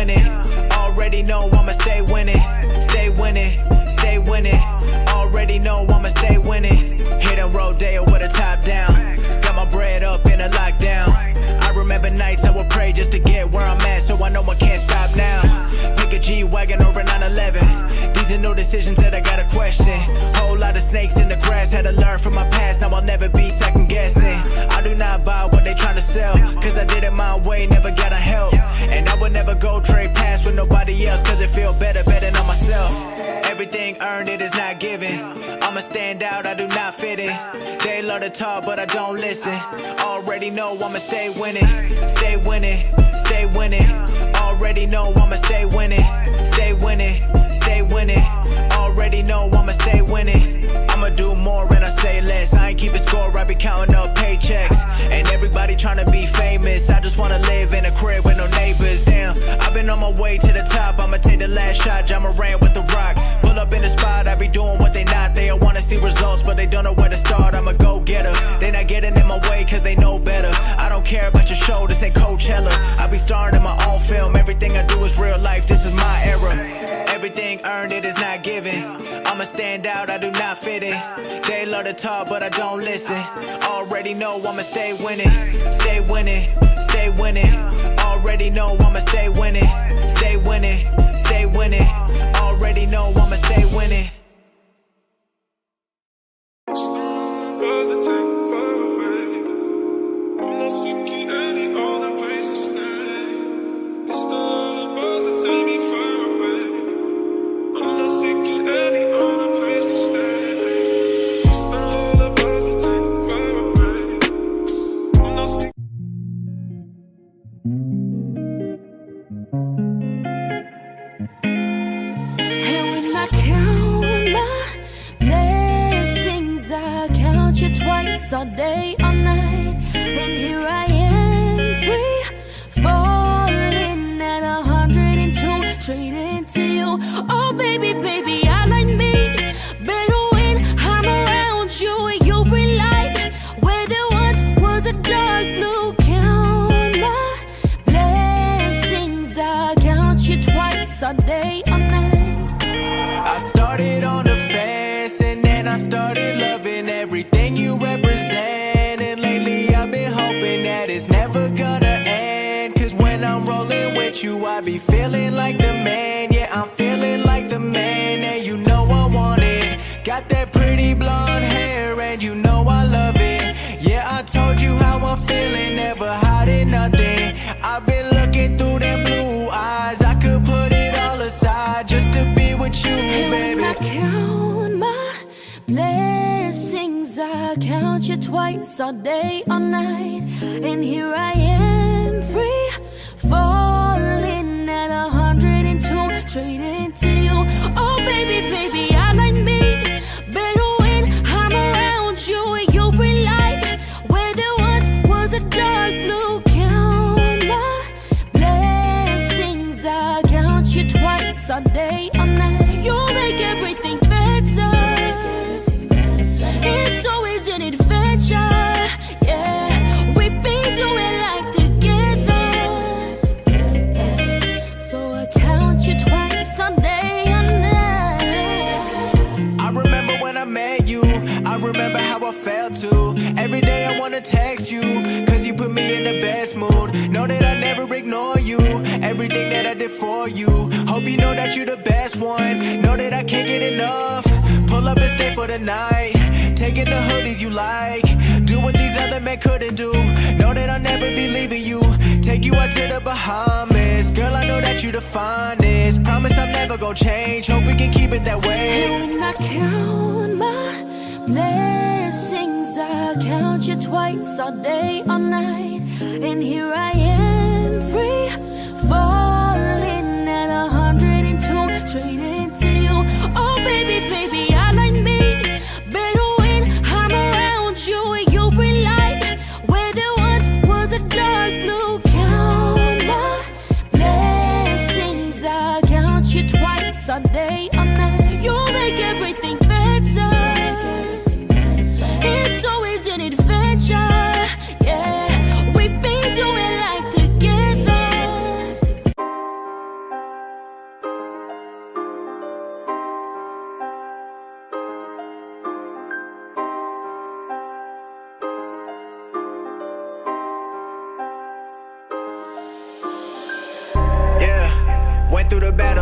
winning. Already know I'ma stay winning. Stay winning, stay winning. Already know I'ma stay winning. Hit and rodeo with a top down. Got my bread up in a lockdown. I remember nights I would pray just to get where I'm at, so I know I can't stop now. Pick a G-Wagon over 911. These are no decisions that I gotta question. Whole lot of snakes in the grass, had to learn from my past. Now I'll never be second guessing. I do not buy what they trying to sell, cause I did it my way, never gotta help. And I would never go trade past with nobody else, cause it feel better betting on myself. Everything earned, it is not given. I'ma stand out, I do not fit in. They love to talk, but I don't listen. Already know I'ma stay winning. Stay winning, stay winning. Already know I'ma stay winning. Stay winning, stay winning. Already know I'ma stay winning. I'ma do more and I say less. I ain't keeping score, I be counting up paychecks. And everybody trying to be famous. I just wanna live in a crib with no neighbors. Damn, I've been on my way to the top. I'ma take the last shot, John Moran with the rock. Pull up in the spot, I be doing what they not. They all wanna see results, but they don't know where to start. I'm a go-getter. They not getting in my way cause they know better. I don't care about your show, this ain't Coachella. I be starring in my own film. Everything I do is real life, this is my era. Everything earned, it is not given. I'ma stand out, I do not fit in. They love to talk, but I don't listen. Already know I'ma stay winning. Stay winning, stay winning. Already know I'ma stay winning. Stay winning, stay winning. Already know I'ma stay winning. Twice all day, all night, and here I am, free, falling at 102, straight into you. Oh baby, baby, I like me better when I'm around you. You bring light where there once was a dark blue. Count my blessings, I count you twice all day, all night. I started on the fence and then I started loving everything you represent. And lately I've been hoping that it's never gonna end. Cause when I'm rolling with you, I be feeling like the man. Yeah, I'm feeling like the man, and you know I want it. Got that pretty blonde hair and you know I love it. Yeah, I told you how I'm feeling, never hiding nothing. I've been looking through them blue eyes. I could put it all aside just to be with you, baby. I count my blessings, I count you twice all day, all night, and here I am, free, falling at 102, straight into you. Oh baby, baby, I like me better when I'm around you. You bring light where there once was a dark blue. Count my blessings, I count you twice all day, all night. You make everything better. It's always an adventure, yeah. We've been doing life together, so I count you twice a day and night. I remember when I met you, I remember how I felt too. Every day I wanna text you, cause you put me in the best mood. Know that I never ignore you, everything that I did for you. Hope you know that you're the best one, know that I can't get enough. Pull up and stay for the night, taking the hoodies you like. Do what these other men couldn't do, know that I'll never be leaving you. Take you out to the Bahamas, girl, I know that you the finest. Promise I'm never gonna change, hope we can keep it that way. When I count my blessings, I count you twice all day, all night, and here I am, free, falling at 102, straight into you. Oh baby, baby, I like me better when I'm around you. You bring light where there once was a dark blue. Count my blessings, I count you twice all day, all night. You make everything better. It's always an adventure, yeah. We've been doing life together.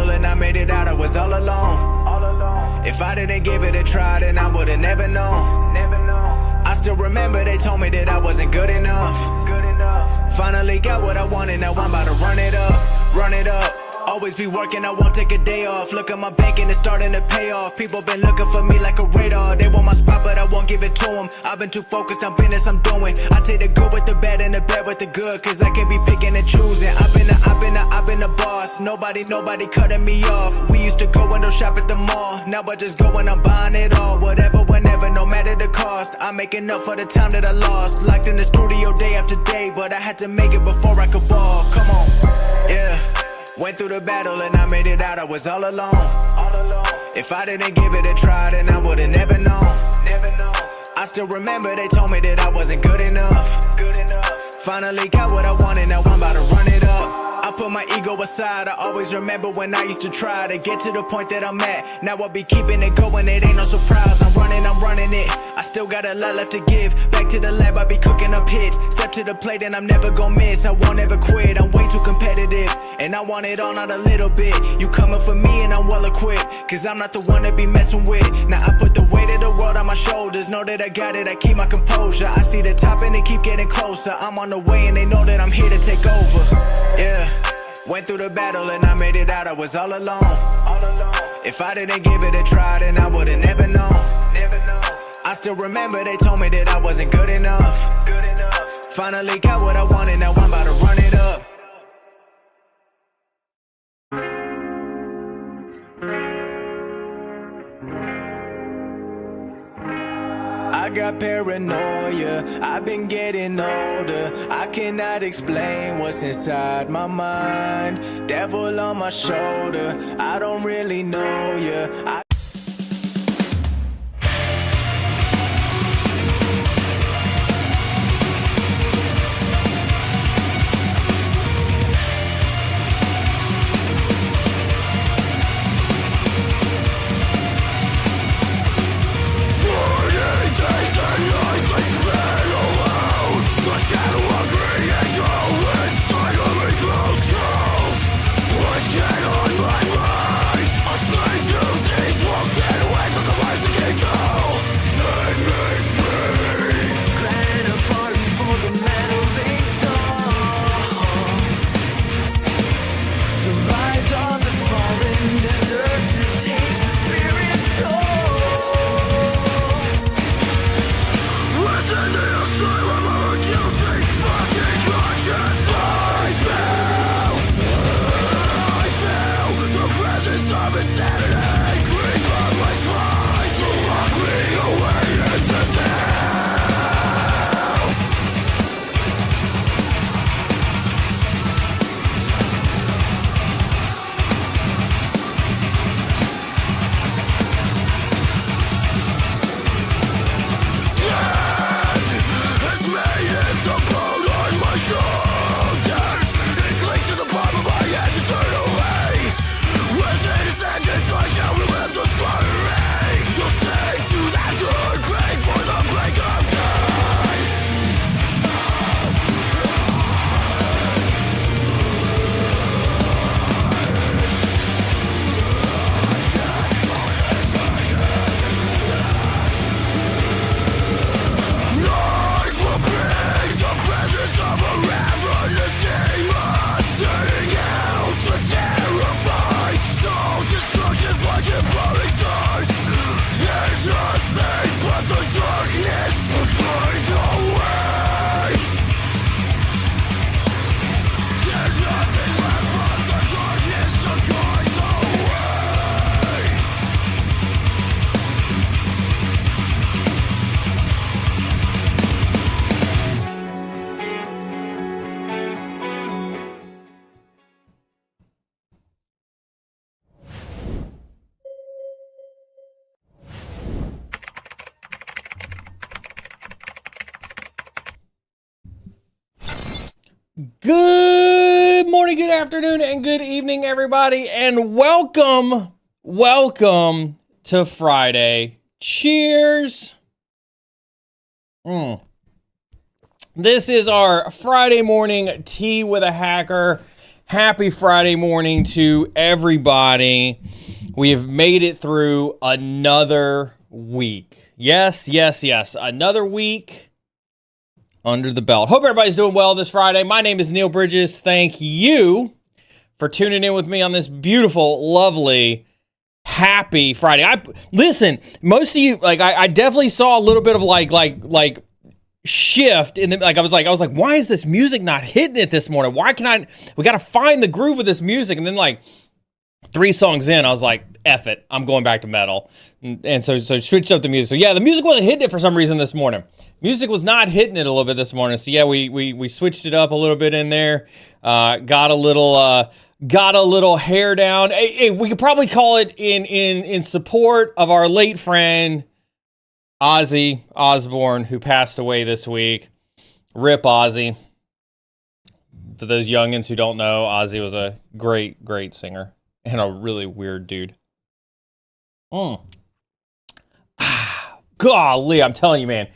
battle and I made it out, I was all alone. If I didn't give it a try, then I would've never known. I still remember they told me that I wasn't good enough. Finally got what I wanted, now I'm about to run it up. Always be working, I won't take a day off. Look at my bank and it's starting to pay off. People been looking for me like a radar. They want my spot, but I won't give it to them. I've been too focused on business I'm doing. I take the good with the bad and the bad with the good, cause I can't be picking and choosing. I've been the boss. Nobody cutting me off. We used to go window shop at the mall. Now I just go and I'm buying it all. Whatever, whenever, no matter the cost. I'm making up for the time that I lost. Locked in the studio day after day, but I had to make it before I could ball. Come on, yeah. Went through the battle and I made it out, I was all alone. If I didn't give it a try, then I would've never known. I still remember they told me that I wasn't good enough. Finally got what I wanted, now I'm about to run it up. I put my ego aside, I always remember when I used to try to get to the point that I'm at. Now I be keeping it going, it ain't no surprise. I'm running it. I still got a lot left to give. Back to the lab, I be cooking up hits. Step to the plate and I'm never gonna miss. I won't ever quit, I'm way too competitive. And I want it all, not a little bit. You coming for me and I'm well equipped, cause I'm not the one to be messing with. Now I put the weight of the world on my shoulders. Know that I got it, I keep my composure. I see the top and they keep getting closer. I'm on the way and they know that I'm here to take over. Yeah. Went through the battle and I made it out, I was all alone. If I didn't give it a try, then I would've never known. I still remember they told me that I wasn't good enough. Finally got what I wanted, now I'm about to run it up. I got paranoia, I've been getting older. I cannot explain what's inside my mind. Devil on my shoulder, I don't really know ya. Good morning, good afternoon, and good evening, everybody, and welcome to Friday. Cheers. This is our Friday morning tea with a hacker. Happy Friday morning to everybody. We have made it through another week. Yes. Another week under the belt. Hope everybody's doing well this Friday. My name is Neal Bridges. Thank you for tuning in with me on this beautiful, lovely, happy Friday. Listen, most of you, I definitely saw a little bit of like shift in the, I was like, why is this music not hitting it this morning? We got to find the groove of this music. And then 3 songs in, I was like, F it, I'm going back to metal. And so switched up the music. So yeah, the music wasn't hitting it for some reason this morning. Music was not hitting it a little bit this morning. So yeah, we switched it up a little bit in there. Got a little hair down. Hey, we could probably call it in support of our late friend, Ozzy Osbourne, who passed away this week. Rip Ozzy. For those youngins who don't know, Ozzy was a great, great singer and a really weird dude. Golly, I'm telling you, man.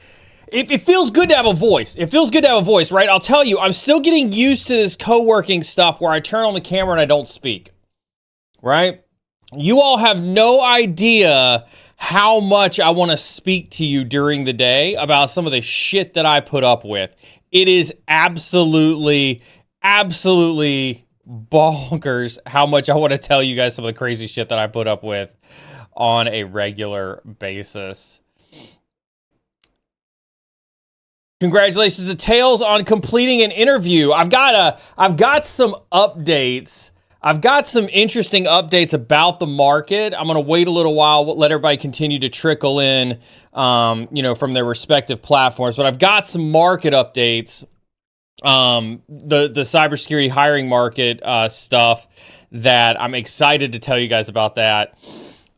It feels good to have a voice. It feels good to have a voice, right? I'll tell you, I'm still getting used to this co-working stuff where I turn on the camera and I don't speak, right? You all have no idea how much I want to speak to you during the day about some of the shit that I put up with. It is absolutely bonkers how much I want to tell you guys some of the crazy shit that I put up with on a regular basis. Congratulations to Tails on completing an interview. I've got some updates. I've got some interesting updates about the market. I'm going to wait a little while, let everybody continue to trickle in, from their respective platforms. But I've got some market updates, the cybersecurity hiring market stuff that I'm excited to tell you guys about that.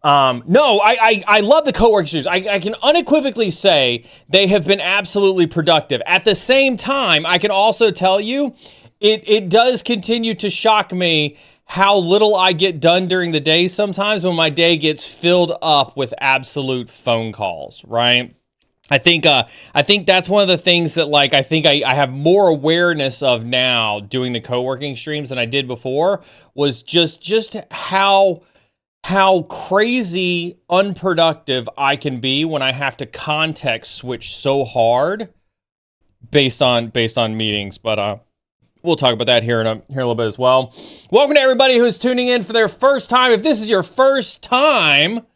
I love the co-working streams. I can unequivocally say they have been absolutely productive. At the same time, I can also tell you it does continue to shock me how little I get done during the day sometimes when my day gets filled up with absolute phone calls, right? I think that's one of the things that I have more awareness of now doing the co-working streams than I did before, was just how crazy unproductive I can be when I have to context switch so hard based on meetings. But we'll talk about that here in a little bit as well. Welcome to everybody who's tuning in for their first time. If this is your first time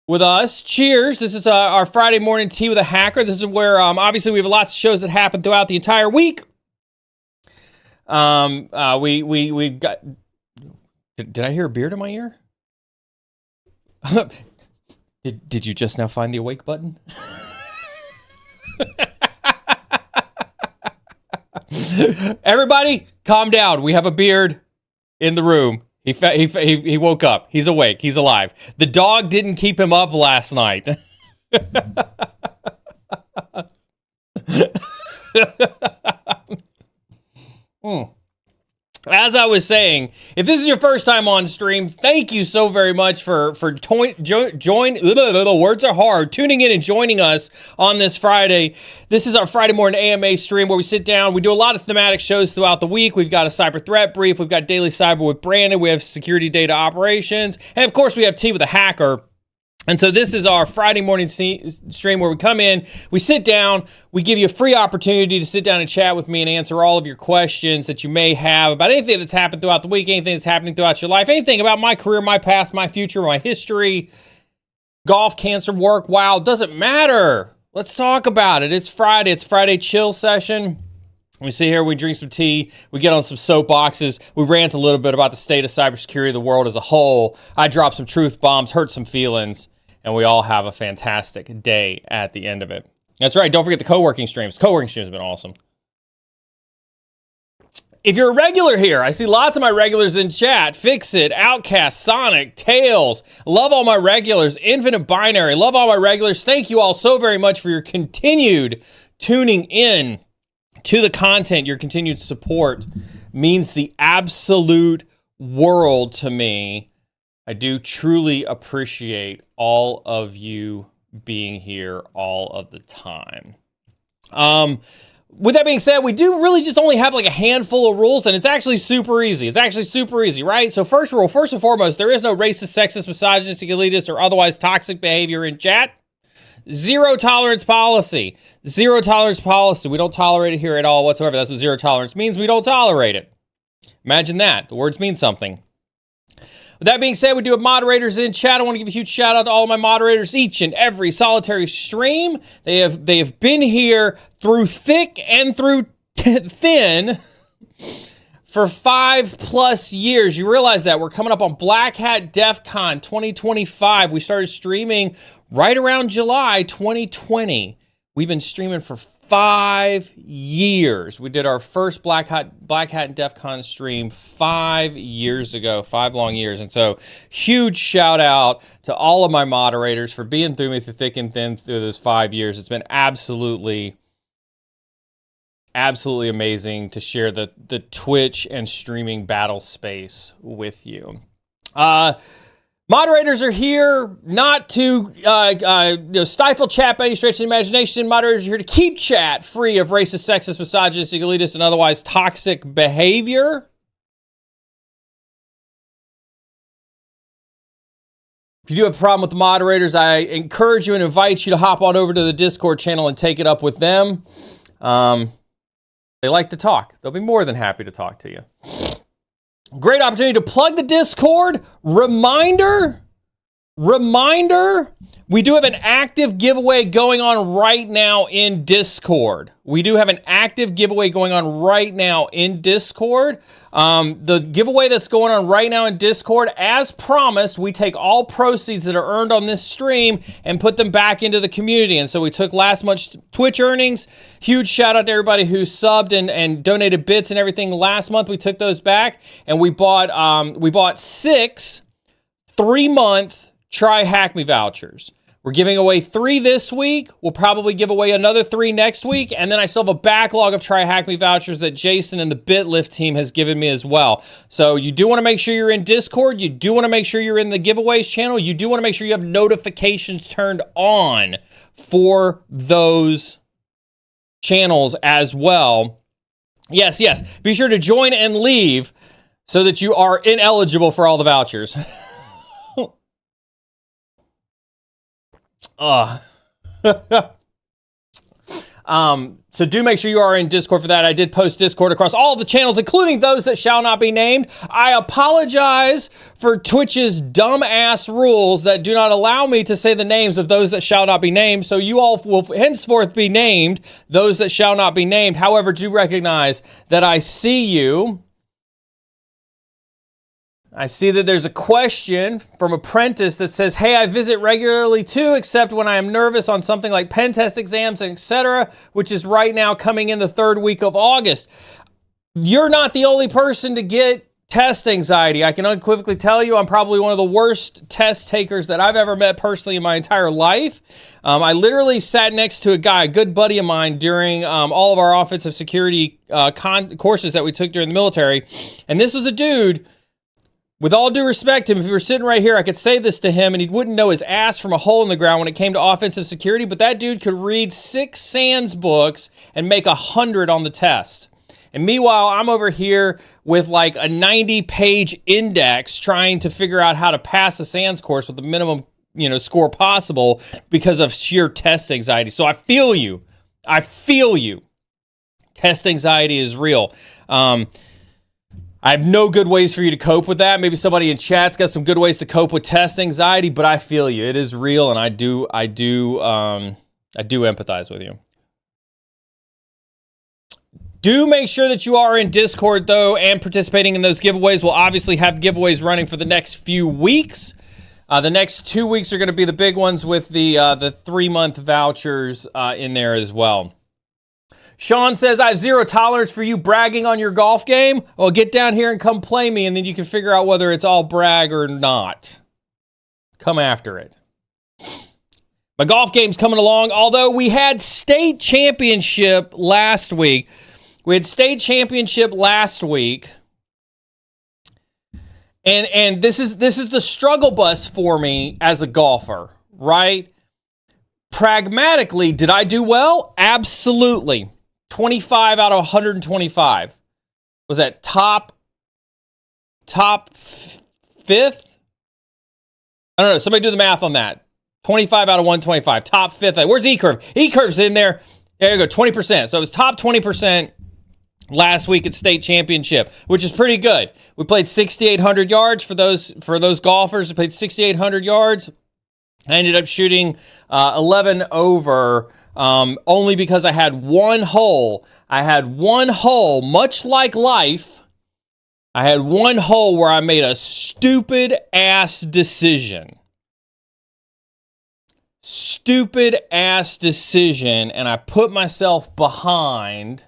with us, cheers. This is our Friday morning tea with a hacker. This is where obviously we have lots of shows that happen throughout the entire week. We got. Did I hear a beard in my ear? Did you just now find the awake button? Everybody, calm down. We have a beard in the room. He woke up. He's awake. He's alive. The dog didn't keep him up last night. As I was saying, if this is your first time on stream, thank you so very much for words are hard, tuning in and joining us on this Friday. This is our Friday morning AMA stream where we sit down. We do a lot of thematic shows throughout the week. We've got a cyber threat brief. We've got daily cyber with Brandon. We have security data operations. And of course, we have tea with a hacker. And so this is our Friday morning stream where we come in, we sit down, we give you a free opportunity to sit down and chat with me and answer all of your questions that you may have about anything that's happened throughout the week, anything that's happening throughout your life, anything about my career, my past, my future, my history, golf, cancer, work, wow, doesn't matter. Let's talk about it. It's Friday chill session. We sit here, we drink some tea, we get on some soapboxes, we rant a little bit about the state of cybersecurity, the world as a whole. I drop some truth bombs, hurt some feelings, and we all have a fantastic day at the end of it. That's right, don't forget the co-working streams. Co-working streams have been awesome. If you're a regular here, I see lots of my regulars in chat. Fixit, Outcast, Sonic, Tails. Love all my regulars. Infinite Binary. Love all my regulars. Thank you all so very much for your continued tuning in to the content. Your continued support means the absolute world to me. I do truly appreciate all of you being here all of the time. with that being said, we do really just only have like a handful of rules, and it's actually super easy. It's actually super easy, right? So first rule, first and foremost, there is no racist, sexist, misogynistic, elitist, or otherwise toxic behavior in chat. Zero tolerance policy. Zero tolerance policy. We don't tolerate it here at all whatsoever. That's what zero tolerance means. We don't tolerate it. Imagine that. The words mean something. With that being said, we do have moderators in chat. I want to give a huge shout out to all of my moderators each and every solitary stream. They have been here through thick and through thin for 5+ years. You realize that we're coming up on BlackHat DEF CON 2025. We started streaming right around July 2020. We've been streaming for 5 years. We did our first BlackHat and DEF CON stream 5 years ago, 5 long years. And so huge shout out to all of my moderators for being through me through thick and thin through those 5 years. It's been absolutely amazing to share the Twitch and streaming battle space with you. Moderators are here not to stifle chat by any stretch of the imagination. Moderators are here to keep chat free of racist, sexist, misogynistic, elitist, and otherwise toxic behavior. If you do have a problem with the moderators, I encourage you and invite you to hop on over to the Discord channel and take it up with them. They like to talk. They'll be more than happy to talk to you. Great opportunity to plug the Discord. Reminder, we do have an active giveaway going on right now in Discord. The giveaway that's going on right now in Discord, as promised, we take all proceeds that are earned on this stream and put them back into the community. And so we took last month's Twitch earnings. Huge shout out to everybody who subbed and donated bits and everything last month. We took those back and we bought 6 3-month Try Hack Me vouchers. We're giving away 3 this week. We'll probably give away another 3 next week. And then I still have a backlog of Try Hack Me vouchers that Jason and the BitLift team has given me as well. So you do want to make sure you're in Discord. You do want to make sure you're in the giveaways channel. You do want to make sure you have notifications turned on for those channels as well. Yes. Be sure to join and leave so that you are ineligible for all the vouchers. So do make sure you are in Discord for that. I did post Discord across all the channels, including those that shall not be named. I apologize for Twitch's dumb-ass rules that do not allow me to say the names of those that shall not be named, so you all will henceforth be named those that shall not be named. However, do recognize that I see you. I see that there's a question from Apprentice that says, hey, I visit regularly too, except when I am nervous on something like pen test exams, etc., which is right now coming in the 3rd week of August. You're not the only person to get test anxiety. I can unequivocally tell you I'm probably one of the worst test takers that I've ever met personally in my entire life. I literally sat next to a guy, a good buddy of mine, during all of our offensive security courses that we took during the military. And this was a dude, with all due respect to him, if he were sitting right here, I could say this to him and he wouldn't know his ass from a hole in the ground when it came to offensive security, but that dude could read 6 SANS books and make 100 on the test. And meanwhile, I'm over here with like a 90-page index trying to figure out how to pass a SANS course with the minimum, score possible because of sheer test anxiety. So I feel you. Test anxiety is real. I have no good ways for you to cope with that. Maybe somebody in chat's got some good ways to cope with test anxiety, but I feel you. It is real, and I do empathize with you. Do make sure that you are in Discord, though, and participating in those giveaways. We'll obviously have giveaways running for the next few weeks. The next 2 weeks are going to be the big ones with the 3-month vouchers in there as well. Sean says, I have zero tolerance for you bragging on your golf game. Well, get down here and come play me, and then you can figure out whether it's all brag or not. Come after it. My golf game's coming along, although we had state championship last week. And this is the struggle bus for me as a golfer, right? Pragmatically, did I do well? Absolutely. 25 out of 125. Was that top fifth? I don't know. Somebody do the math on that. 25 out of 125. Top fifth. Where's E-Curve? E-Curve's in there. There you go, 20%. So it was top 20% last week at state championship, which is pretty good. We played 6,800 yards for those golfers. We played 6,800 yards. I ended up shooting 11 over, only because I had one hole. Much like life. I had one hole where I made a stupid ass decision. And I put myself behind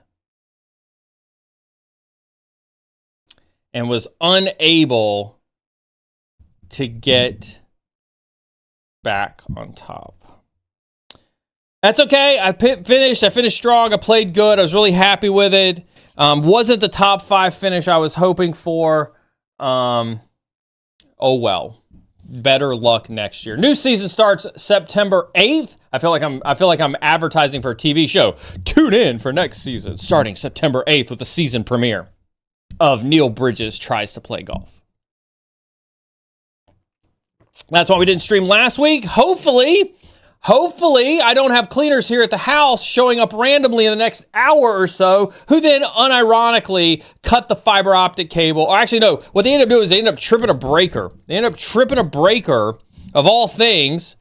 and was unable to get back on top. That's okay. I finished strong. I played good. I was really happy with it. Wasn't the top 5 finish I was hoping for. Oh well. Better luck next year. New season starts September 8th. I feel like I'm advertising for a TV show. Tune in for next season, starting September 8th with the season premiere of Neal Bridges Tries to Play Golf. That's why we didn't stream last week. Hopefully, I don't have cleaners here at the house showing up randomly in the next hour or so, who then unironically cut the fiber optic cable. Or actually, no, what they ended up doing is they ended up tripping a breaker. Of all things,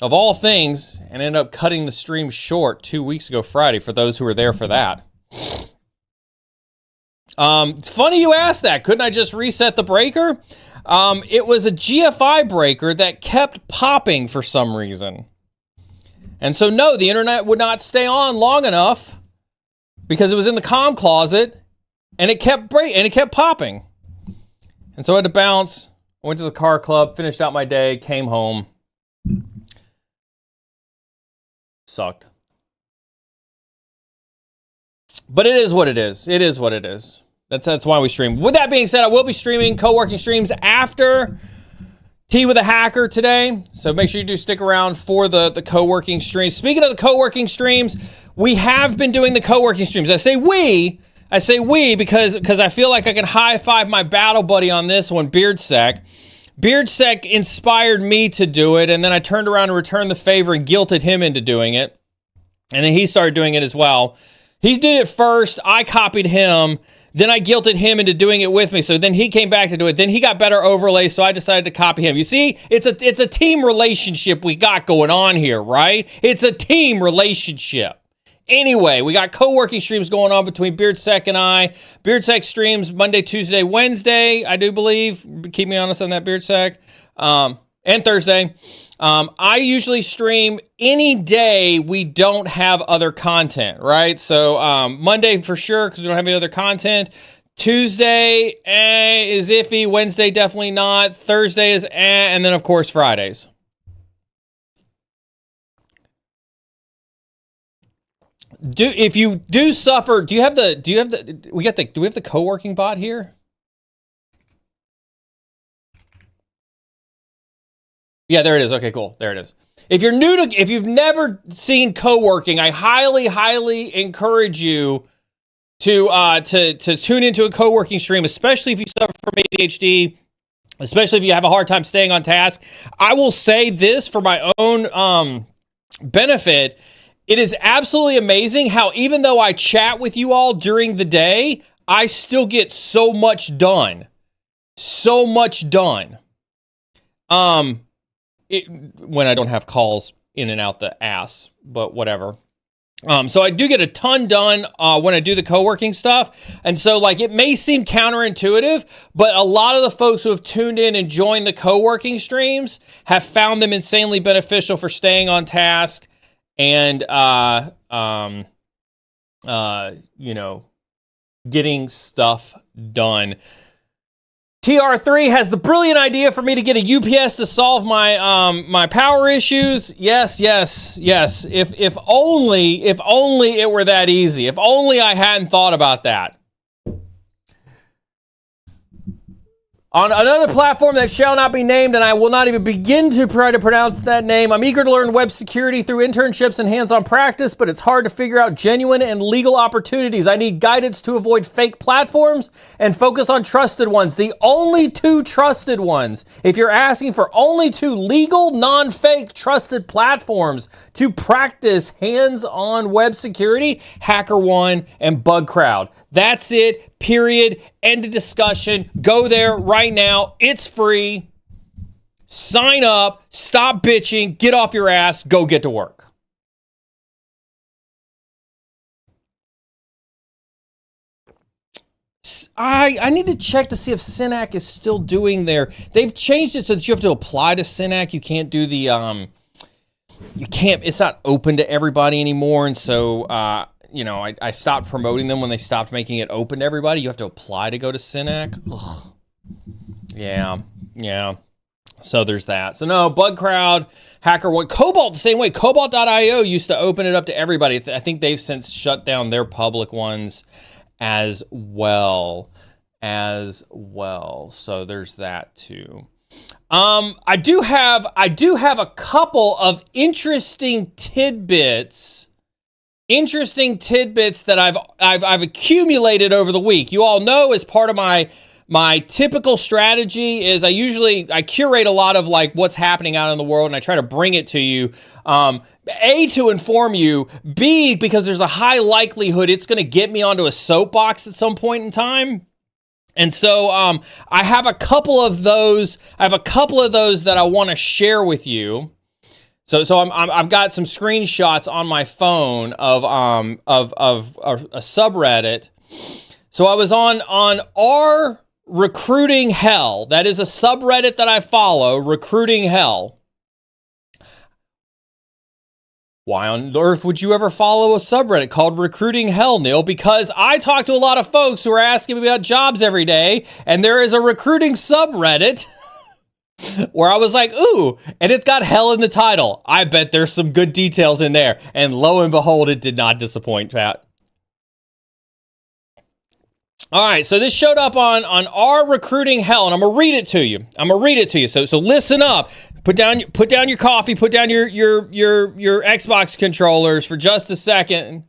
and ended up cutting the stream short 2 weeks ago Friday for those who were there for that. It's funny you asked that. Couldn't I just reset the breaker? It was a GFI breaker that kept popping for some reason. And so no, the internet would not stay on long enough because it was in the comm closet and it kept popping. And so I had to bounce, went to the car club, finished out my day, came home. Sucked. But it is what it is. It is what it is. That's why we stream. With that being said, I will be streaming co-working streams after Tea with a Hacker today. So make sure you do stick around for the co-working streams. Speaking of the co-working streams, we have been doing the co-working streams. I say we because I feel like I can high-five my battle buddy on this one, BeardSec. BeardSec inspired me to do it, and then I turned around and returned the favor and guilted him into doing it. And then he started doing it as well. He did it first. I copied him. Then I guilted him into doing it with me. So then he came back to do it. Then he got better overlays, so I decided to copy him. You see, it's a team relationship we got going on here, right? It's a team relationship. Anyway, we got co-working streams going on between BeardSec and I. BeardSec streams Monday, Tuesday, Wednesday, I do believe. Keep me honest on that, BeardSec. And Thursday. I usually stream any day we don't have other content, right? So Monday for sure, because we don't have any other content. Tuesday is iffy. Wednesday definitely not. Thursday is and then of course Fridays. Do we have the co-working bot here? Yeah, there it is. Okay, cool. There it is. If you've never seen co-working, I highly encourage you to tune into a co-working stream, especially if you suffer from ADHD, especially if you have a hard time staying on task. I will say this for my own benefit. It is absolutely amazing how even though I chat with you all during the day, I still get so much done. So much done. When I don't have calls in and out the ass, but whatever. So I do get a ton done when I do the co-working stuff. And so like it may seem counterintuitive, but a lot of the folks who have tuned in and joined the co-working streams have found them insanely beneficial for staying on task and getting stuff done. TR3 has the brilliant idea for me to get a UPS to solve my my power issues. Yes. If only it were that easy. If only I hadn't thought about that. On another platform that shall not be named, and I will not even begin to try to pronounce that name, I'm eager to learn web security through internships and hands-on practice, but it's hard to figure out genuine and legal opportunities. I need guidance to avoid fake platforms and focus on trusted ones. The only two trusted ones. If you're asking for only two legal, non-fake, trusted platforms to practice hands-on web security, HackerOne and BugCrowd. That's it, period, end of discussion. Go there right now. It's free. Sign up, stop bitching, get off your ass, go get to work. I need to check to see if Synac is still doing they've changed it so that you have to apply to Synac. You can't do the, it's not open to everybody anymore. And so, I stopped promoting them when they stopped making it open to everybody. You have to apply to go to Synac. Ugh. Yeah. So there's that. So no, BugCrowd, HackerOne, Cobalt the same way. Cobalt.io used to open it up to everybody. I think they've since shut down their public ones as well. So there's that too. I do have a couple of interesting tidbits that I've accumulated over the week. You all know, as part of my typical strategy is I curate a lot of like what's happening out in the world, and I try to bring it to you. A, to inform you. B, because there's a high likelihood it's going to get me onto a soapbox at some point in time. And so I have a couple of those. That I want to share with you. So I've got some screenshots on my phone of a subreddit. So I was on our Recruiting Hell. That is a subreddit that I follow, Recruiting Hell. Why on earth would you ever follow a subreddit called Recruiting Hell, Neal? Because I talk to a lot of folks who are asking me about jobs every day, and there is a recruiting subreddit where I was like, ooh, and it's got hell in the title. I bet there's some good details in there. And lo and behold, it did not disappoint, Pat. All right, so this showed up on our Recruiting Hell, and I'm gonna read it to you. So listen up. Put down your coffee. Put down your Xbox controllers for just a second.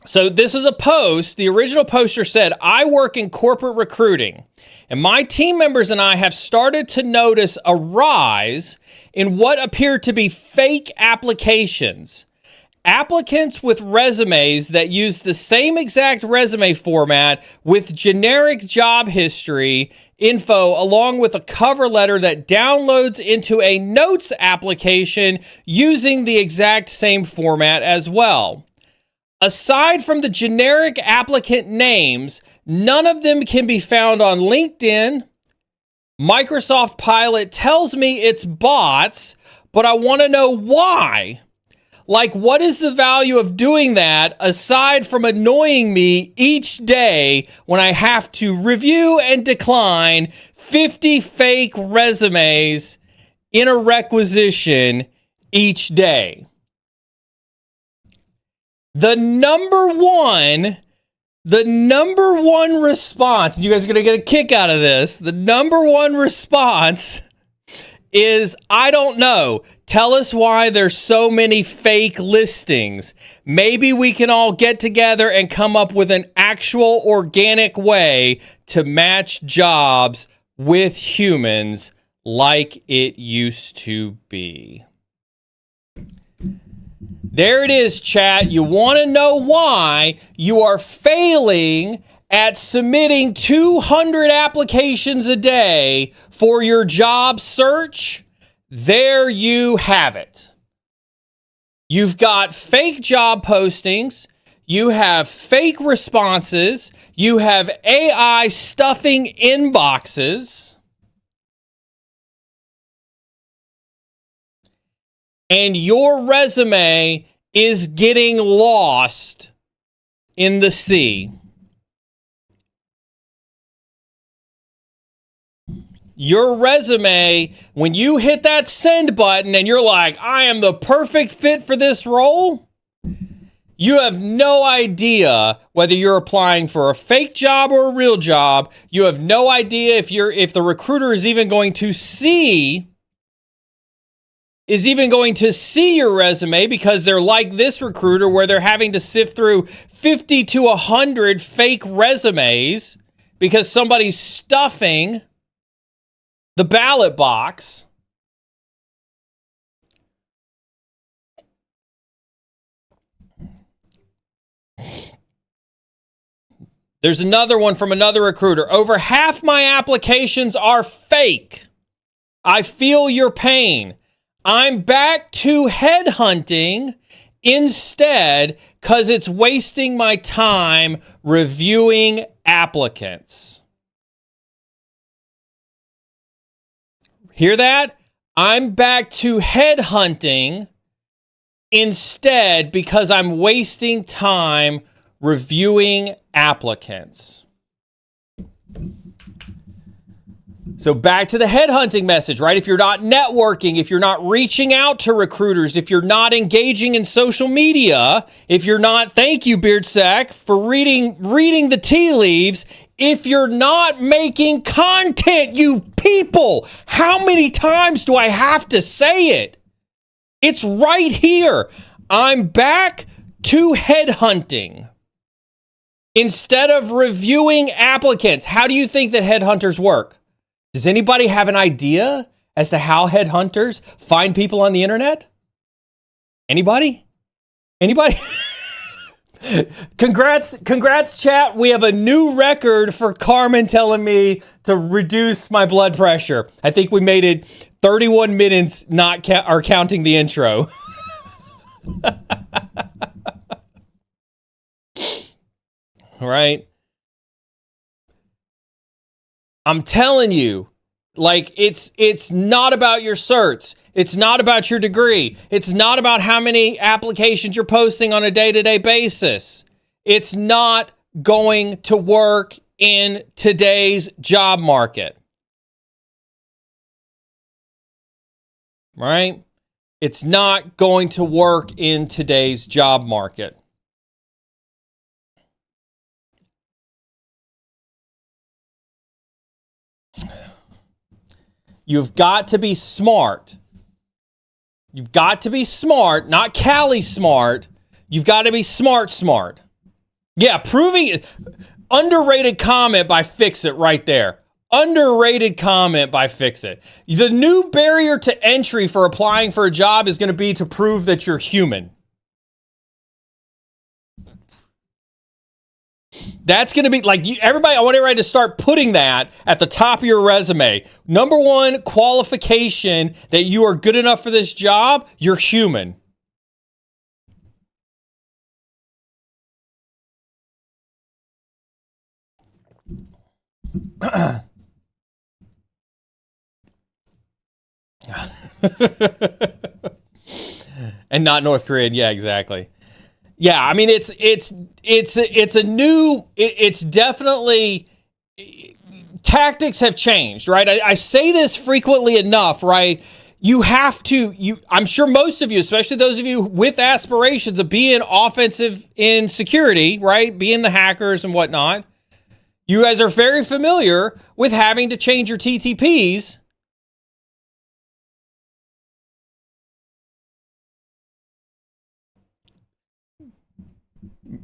So this is a post. The original poster said, "I work in corporate recruiting, and my team members and I have started to notice a rise in what appear to be fake applications. Applicants with resumes that use the same exact resume format with generic job history info, along with a cover letter that downloads into a notes application using the exact same format as well. Aside from the generic applicant names, none of them can be found on LinkedIn. Microsoft Pilot tells me it's bots, but I want to know why. Like, what is the value of doing that aside from annoying me each day when I have to review and decline 50 fake resumes in a requisition each day?" The number one response, and you guys are going to get a kick out of this, the number one response is, "I don't know. Tell us why there's so many fake listings. Maybe we can all get together and come up with an actual organic way to match jobs with humans like it used to be." There it is, chat. You want to know why you are failing at submitting 200 applications a day for your job search? There you have it. You've got fake job postings. You have fake responses. You have AI stuffing inboxes. And your resume is getting lost in the sea. Your resume, when you hit that send button and you're like, "I am the perfect fit for this role," You have no idea whether you're applying for a fake job or a real job. You have no idea if the recruiter is even going to see your resume, because they're like this recruiter where they're having to sift through 50 to 100 fake resumes because somebody's stuffing the ballot box. There's another one from another recruiter. Over half my applications are fake. I feel your pain. I'm back to headhunting instead because it's wasting my time reviewing applicants. Hear that? I'm back to headhunting instead because I'm wasting time reviewing applicants. So back to the headhunting message, right? If you're not networking, if you're not reaching out to recruiters, if you're not engaging in social media, if you're not, thank you, Beardsack, for reading the tea leaves, if you're not making content, you people, how many times do I have to say it? It's right here. I'm back to headhunting instead of reviewing applicants. How do you think that headhunters work? Does anybody have an idea as to how headhunters find people on the internet? Anybody? Congrats, chat. We have a new record for Carmen telling me to reduce my blood pressure. I think we made it 31 minutes, not counting the intro. All right. I'm telling you, like, it's not about your certs. It's not about your degree. It's not about how many applications you're posting on a day-to-day basis. It's not going to work in today's job market. Right? It's not going to work in today's job market. You've got to be smart. You've got to be smart, not Cali smart. You've got to be smart. Yeah, proving it. Underrated comment by Fix It right there. Underrated comment by Fix It. The new barrier to entry for applying for a job is going to be to prove that you're human. That's going to be like everybody. I want everybody to start putting that at the top of your resume. Number one qualification that you are good enough for this job, you're human. And not North Korean. Yeah, exactly. Yeah, I mean, it's definitely, tactics have changed, right? I say this frequently enough, right? You have to, I'm sure most of you, especially those of you with aspirations of being offensive in security, right? Being the hackers and whatnot. You guys are very familiar with having to change your TTPs.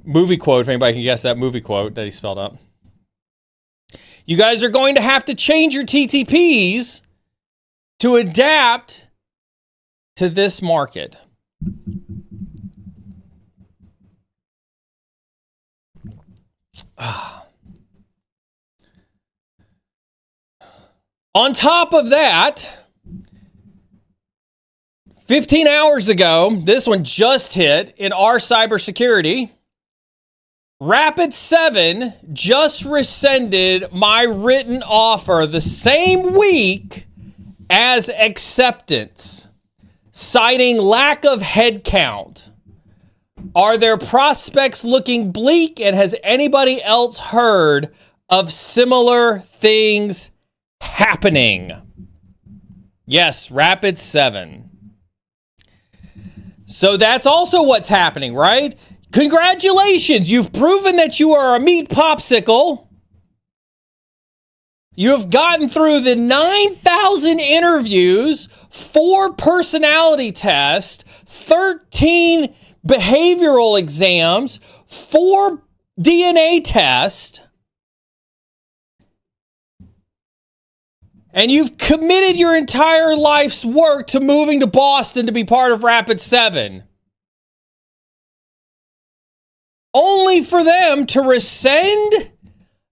Movie quote, if anybody can guess that movie quote that he spelled up. You guys are going to have to change your TTPs to adapt to this market. On top of that, 15 hours ago, this one just hit in our cybersecurity. Rapid7 just rescinded my written offer the same week as acceptance, citing lack of headcount. Are their prospects looking bleak, and has anybody else heard of similar things happening? Yes, Rapid7. So that's also what's happening, right? Congratulations, you've proven that you are a meat popsicle. You have gotten through the 9,000 interviews, 4 personality tests, 13 behavioral exams, 4 DNA tests, and you've committed your entire life's work to moving to Boston to be part of Rapid 7. Only for them to rescind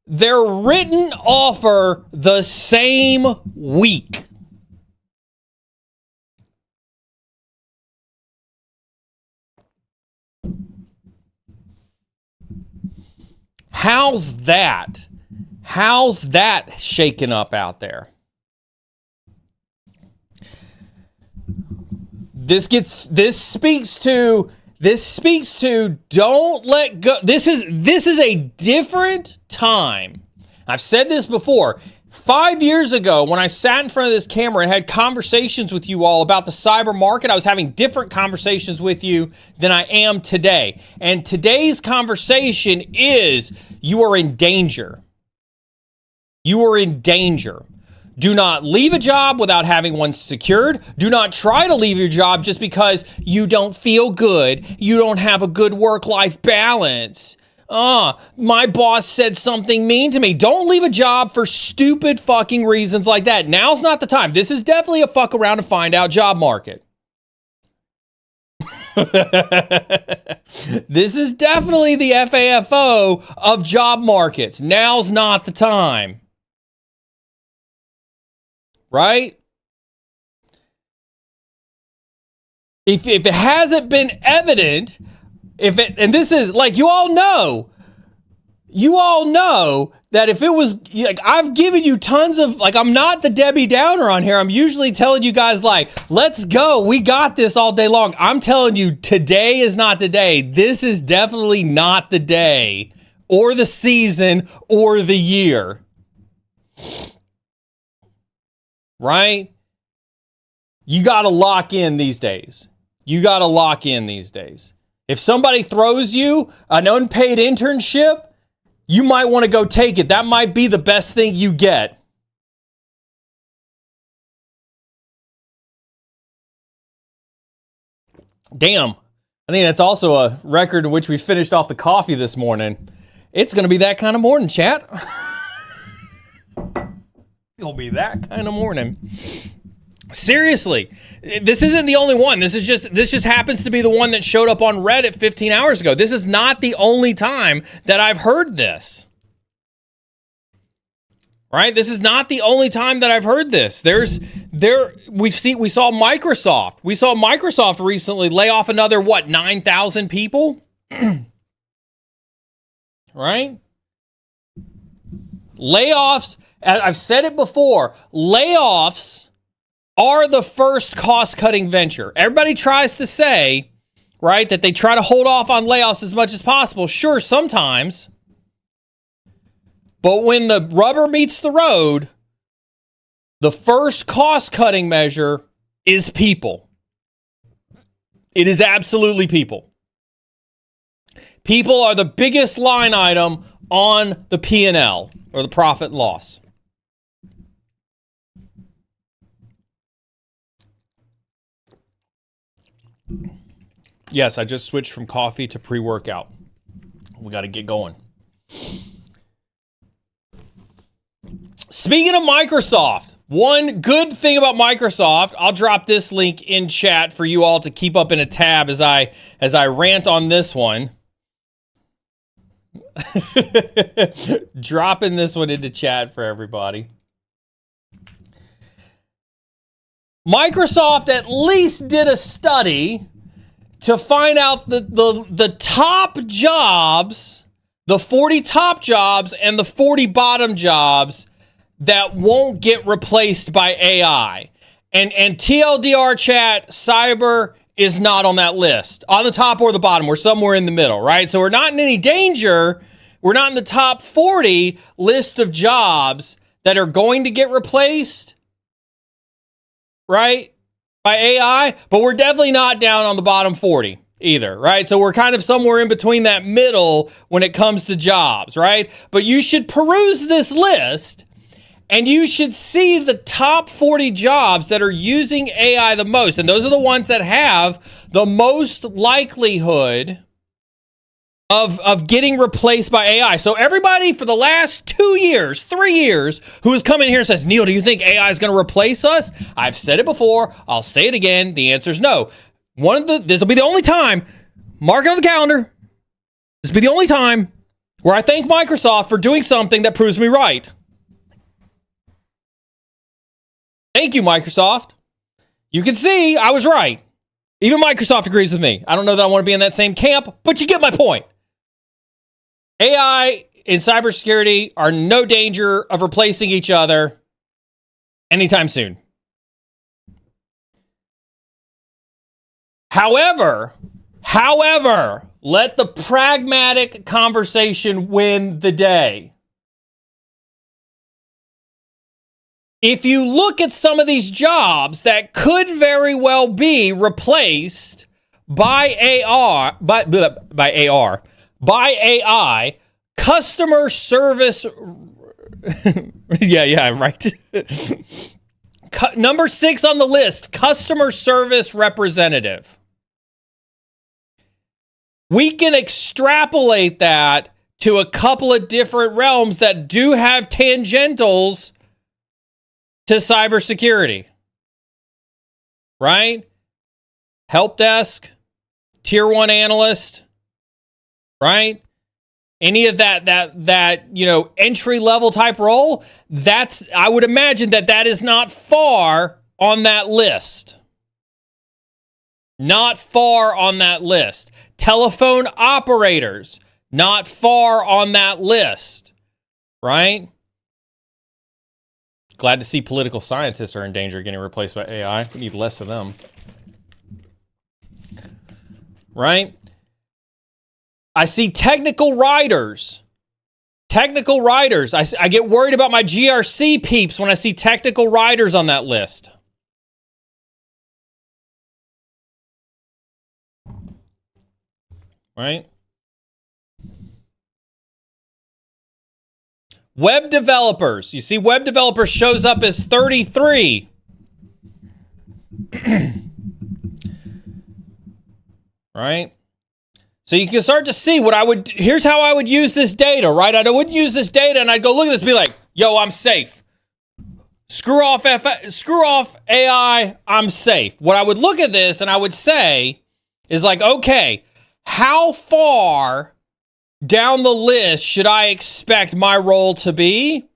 their written offer the same week. How's that? How's that shaking up out there? This speaks to don't let go. This is a different time. I've said this before. 5 years ago, when I sat in front of this camera and had conversations with you all about the cyber market, I was having different conversations with you than I am today. And today's conversation is you are in danger. You are in danger. Do not leave a job without having one secured. Do not try to leave your job just because you don't feel good. You don't have a good work-life balance. My boss said something mean to me. Don't leave a job for stupid fucking reasons like that. Now's not the time. This is definitely a fuck around and find out job market. This is definitely the FAFO of job markets. Now's not the time. Right? If it hasn't been evident, and this is like, you all know that if it was like, I've given you tons of, like, I'm not the Debbie Downer on here. I'm usually telling you guys, like, let's go. We got this all day long. I'm telling you, today is not the day. This is definitely not the day or the season or the year. Right? You got to lock in these days. If somebody throws you an unpaid internship, you might want to go take it. That might be the best thing you get. Damn. I think that's also a record in which we finished off the coffee this morning. It's going to be that kind of morning, chat. It'll be that kind of morning. Seriously, this isn't the only one. This just happens to be the one that showed up on Reddit 15 hours ago. This is not the only time that I've heard this. Right? This is not the only time that I've heard this. We saw Microsoft. We saw Microsoft recently lay off another 9,000 people? Right? Layoffs, I've said it before, layoffs are the first cost-cutting venture. Everybody tries to say, right, that they try to hold off on layoffs as much as possible. Sure, sometimes. But when the rubber meets the road, the first cost-cutting measure is people. It is absolutely people. People are the biggest line item on the P&L, or the profit and loss. Yes, I just switched from coffee to pre-workout. We got to get going. Speaking of Microsoft, one good thing about Microsoft, I'll drop this link in chat for you all to keep up in a tab as I rant on this one. Dropping this one into chat for everybody. Microsoft at least did a study to find out the top jobs, the 40 top jobs and the 40 bottom jobs that won't get replaced by AI. And TLDR chat, cyber is not on that list. On the top or the bottom, we're somewhere in the middle, right? So we're not in any danger. We're not in the top 40 list of jobs that are going to get replaced, right, by AI, but we're definitely not down on the bottom 40. either, right? So we're kind of somewhere in between that middle when it comes to jobs, right? But you should peruse this list and you should see the top 40 jobs that are using AI the most. And those are the ones that have the most likelihood of getting replaced by AI. So everybody for the last 2 years, 3 years, who has come in here and says, Neal, do you think AI is going to replace us? I've said it before. I'll say it again. The answer is no. This will be the only time, mark it on the calendar. This will be the only time where I thank Microsoft for doing something that proves me right. Thank you, Microsoft. You can see I was right. Even Microsoft agrees with me. I don't know that I want to be in that same camp, but you get my point. AI and cybersecurity are no danger of replacing each other anytime soon. However, let the pragmatic conversation win the day. If you look at some of these jobs that could very well be replaced by AI, customer service. yeah, right. Number 6 on the list, customer service representative. We can extrapolate that to a couple of different realms that do have tangentials to cybersecurity, right? Help desk, tier 1 analyst, right? Any of that entry level type role, I would imagine that is not far on that list. Not far on that list. Telephone operators, not far on that list, right? Glad to see political scientists are in danger of getting replaced by AI. We need less of them. Right? I see technical writers. Technical writers. I get worried about my GRC peeps when I see technical writers on that list. Right? Web developers. You see, web developers shows up as 33. Right? So you can start to see here's how I would use this data, right? I wouldn't use this data and I'd go look at this and be like, yo, I'm safe. Screw off AI, I'm safe. What I would look at this and I would say is like, okay, how far down the list should I expect my role to be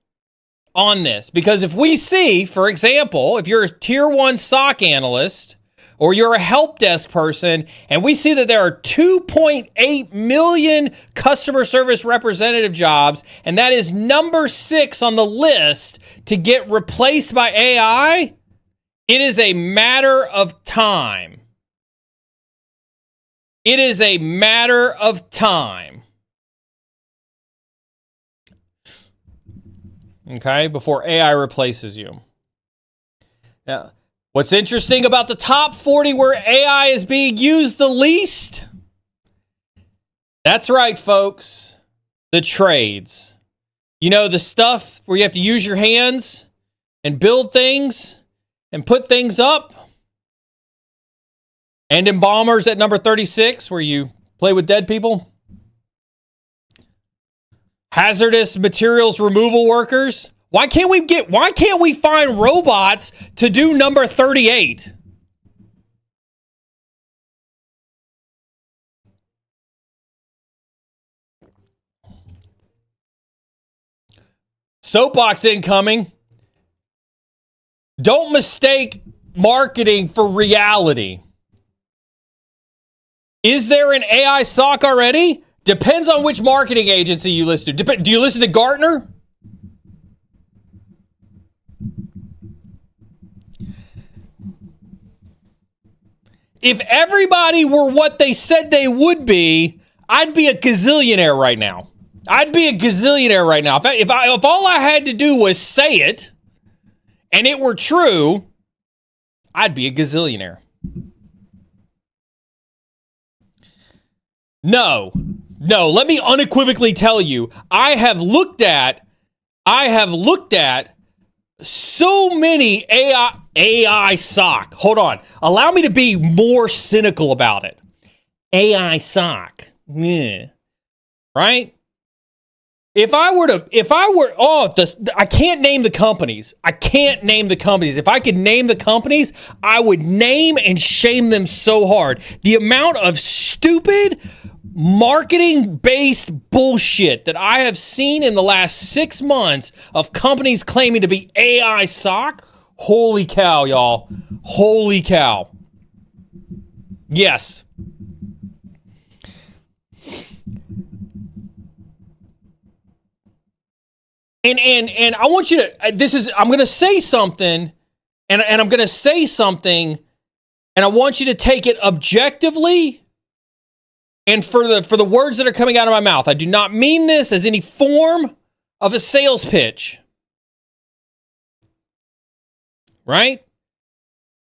on this? Because if we see, for example, if you're a tier 1 SOC analyst or you're a help desk person and we see that there are 2.8 million customer service representative jobs and that is number 6 on the list to get replaced by AI, it is a matter of time. It is a matter of time. Okay, before AI replaces you. Now, what's interesting about the top 40 where AI is being used the least? That's right, folks. The trades. You know, the stuff where you have to use your hands and build things and put things up. And embalmers at number 36, where you play with dead people. Hazardous materials removal workers. Why can't we find robots to do number 38? Soapbox incoming. Don't mistake marketing for reality. Is there an AI SOC already? Depends on which marketing agency you listen to. Do you listen to Gartner? If everybody were what they said they would be, I'd be a gazillionaire right now. If all I had to do was say it, and it were true, I'd be a gazillionaire. No, let me unequivocally tell you, I have looked at so many AI SOC. Hold on. Allow me to be more cynical about it. AI SOC. Yeah. Right? I can't name the companies. If I could name the companies, I would name and shame them so hard. The amount of stupid marketing-based bullshit that I have seen in the last 6 months of companies claiming to be AI SOC. Holy cow, y'all. Holy cow. Yes. And I want you to, I'm going to say something, and I'm going to say something, and I want you to take it objectively and for the words that are coming out of my mouth. I do not mean this as any form of a sales pitch. Right?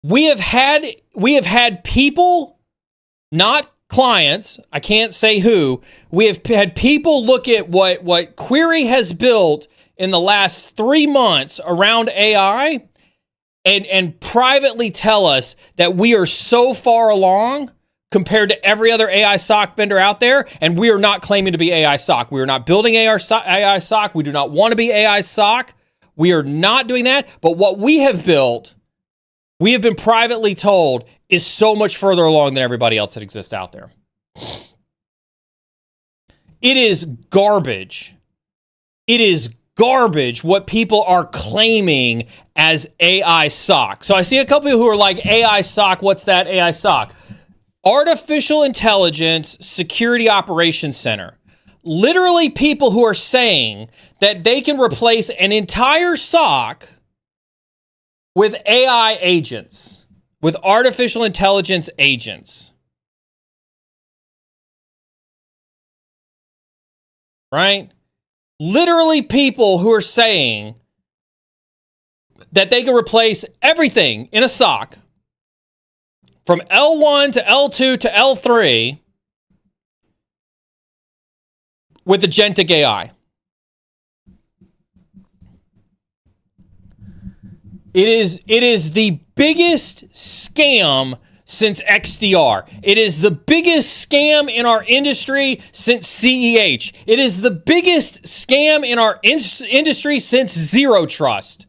We have had people, not clients, I can't say who, we have had people look at what Query has built in the last 3 months around AI and privately tell us that we are so far along compared to every other AI SOC vendor out there, and we are not claiming to be AI SOC. We are not building AI SOC. We do not want to be AI SOC. We are not doing that, but what we have built, we have been privately told, is so much further along than everybody else that exists out there. It is garbage. It is garbage what people are claiming as AI SOC. So I see a couple who are like, AI SOC, what's that AI SOC? Artificial Intelligence Security Operations Center. Literally people who are saying that they can replace an entire SOC with AI agents, with artificial intelligence agents. Right? Literally people who are saying that they can replace everything in a SOC from L1 to L2 to L3 with agentic AI. It is the biggest scam since XDR. It is the biggest scam in our industry since CEH. It is the biggest scam in our industry since Zero Trust.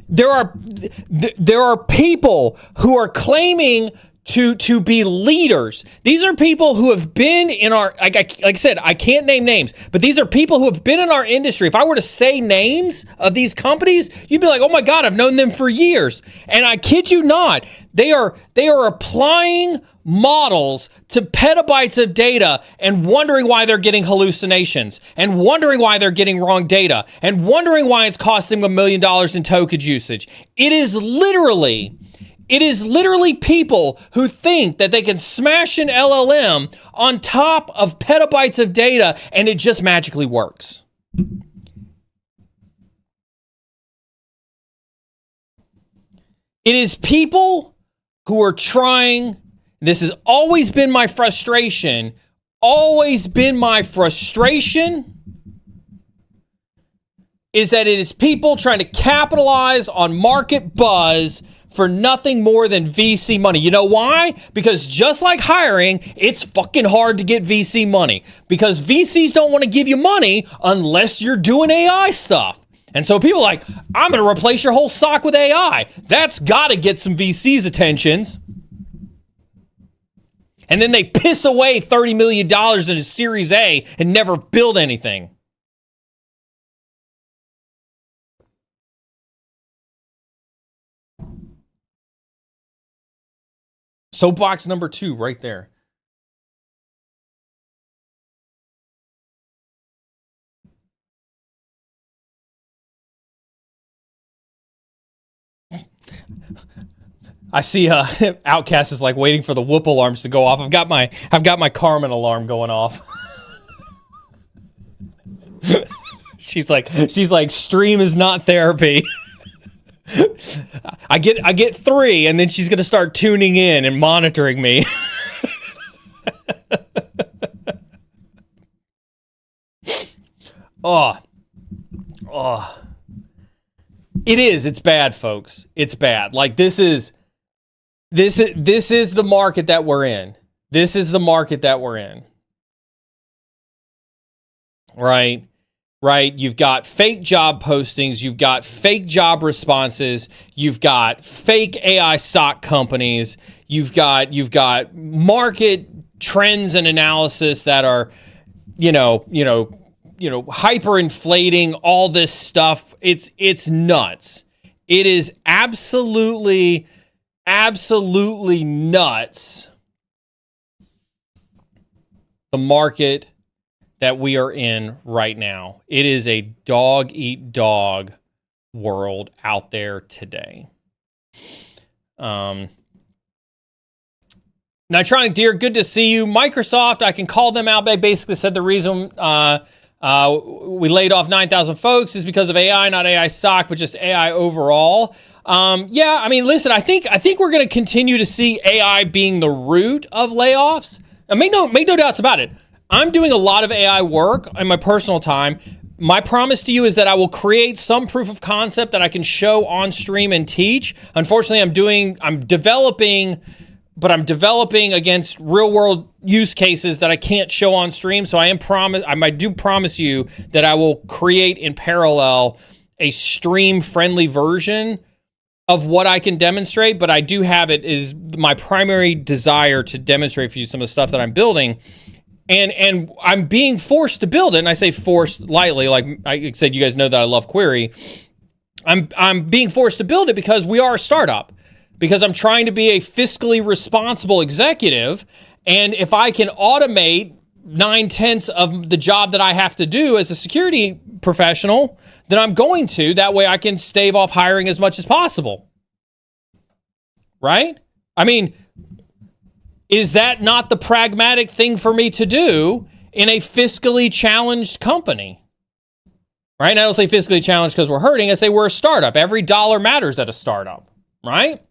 There are people who are claiming to be leaders. These are people who have been in our, like I said, I can't name names, but these are people who have been in our industry. If I were to say names of these companies, you'd be like, oh my God, I've known them for years. And I kid you not, they are applying models to petabytes of data and wondering why they're getting hallucinations and wondering why they're getting wrong data and wondering why it's costing $1 million in token usage. It is literally people who think that they can smash an LLM on top of petabytes of data and it just magically works. It is people who are trying, this has always been my frustration, is that it is people trying to capitalize on market buzz for nothing more than VC money. You know why? Because just like hiring, it's fucking hard to get VC money. Because VCs don't want to give you money unless you're doing AI stuff. And so people are like, I'm going to replace your whole SOC with AI. That's got to get some VCs' attentions. And then they piss away $30 million in a Series A and never build anything. Soapbox number 2 right there. I see Outcast is like waiting for the whoop alarms to go off. I've got my Carmen alarm going off. she's like stream is not therapy. I get 3, and then she's gonna start tuning in and monitoring me. Oh. It's bad, folks. It's bad. Like this is the market that we're in. This is the market that we're in. Right? You've got fake job postings, you've got fake job responses, you've got fake AI SOC companies, you've got market trends and analysis that are, hyperinflating all this stuff. It's nuts. It is absolutely nuts. The market that we are in right now. It is a dog eat dog world out there today. Nitronic Deer, good to see you. Microsoft, I can call them out. They basically said the reason we laid off 9,000 folks is because of AI, not AI SOC, but just AI overall. Yeah, I mean, listen, I think we're going to continue to see AI being the root of layoffs. And make no doubts about it. I'm doing a lot of AI work in my personal time. My promise to you is that I will create some proof of concept that I can show on stream and teach. Unfortunately, I'm developing against real world use cases that I can't show on stream. So I do promise you that I will create in parallel a stream friendly version of what I can demonstrate, but I do have it is my primary desire to demonstrate for you some of the stuff that I'm building. And I'm being forced to build it. And I say forced lightly, like I said, you guys know that I love query. I'm being forced to build it because we are a startup, because I'm trying to be a fiscally responsible executive. And if I can automate 9/10 of the job that I have to do as a security professional, then I'm going to. That way I can stave off hiring as much as possible. Right? I mean, is that not the pragmatic thing for me to do in a fiscally challenged company? Right? And I don't say fiscally challenged because we're hurting. I say we're a startup. Every dollar matters at a startup. Right?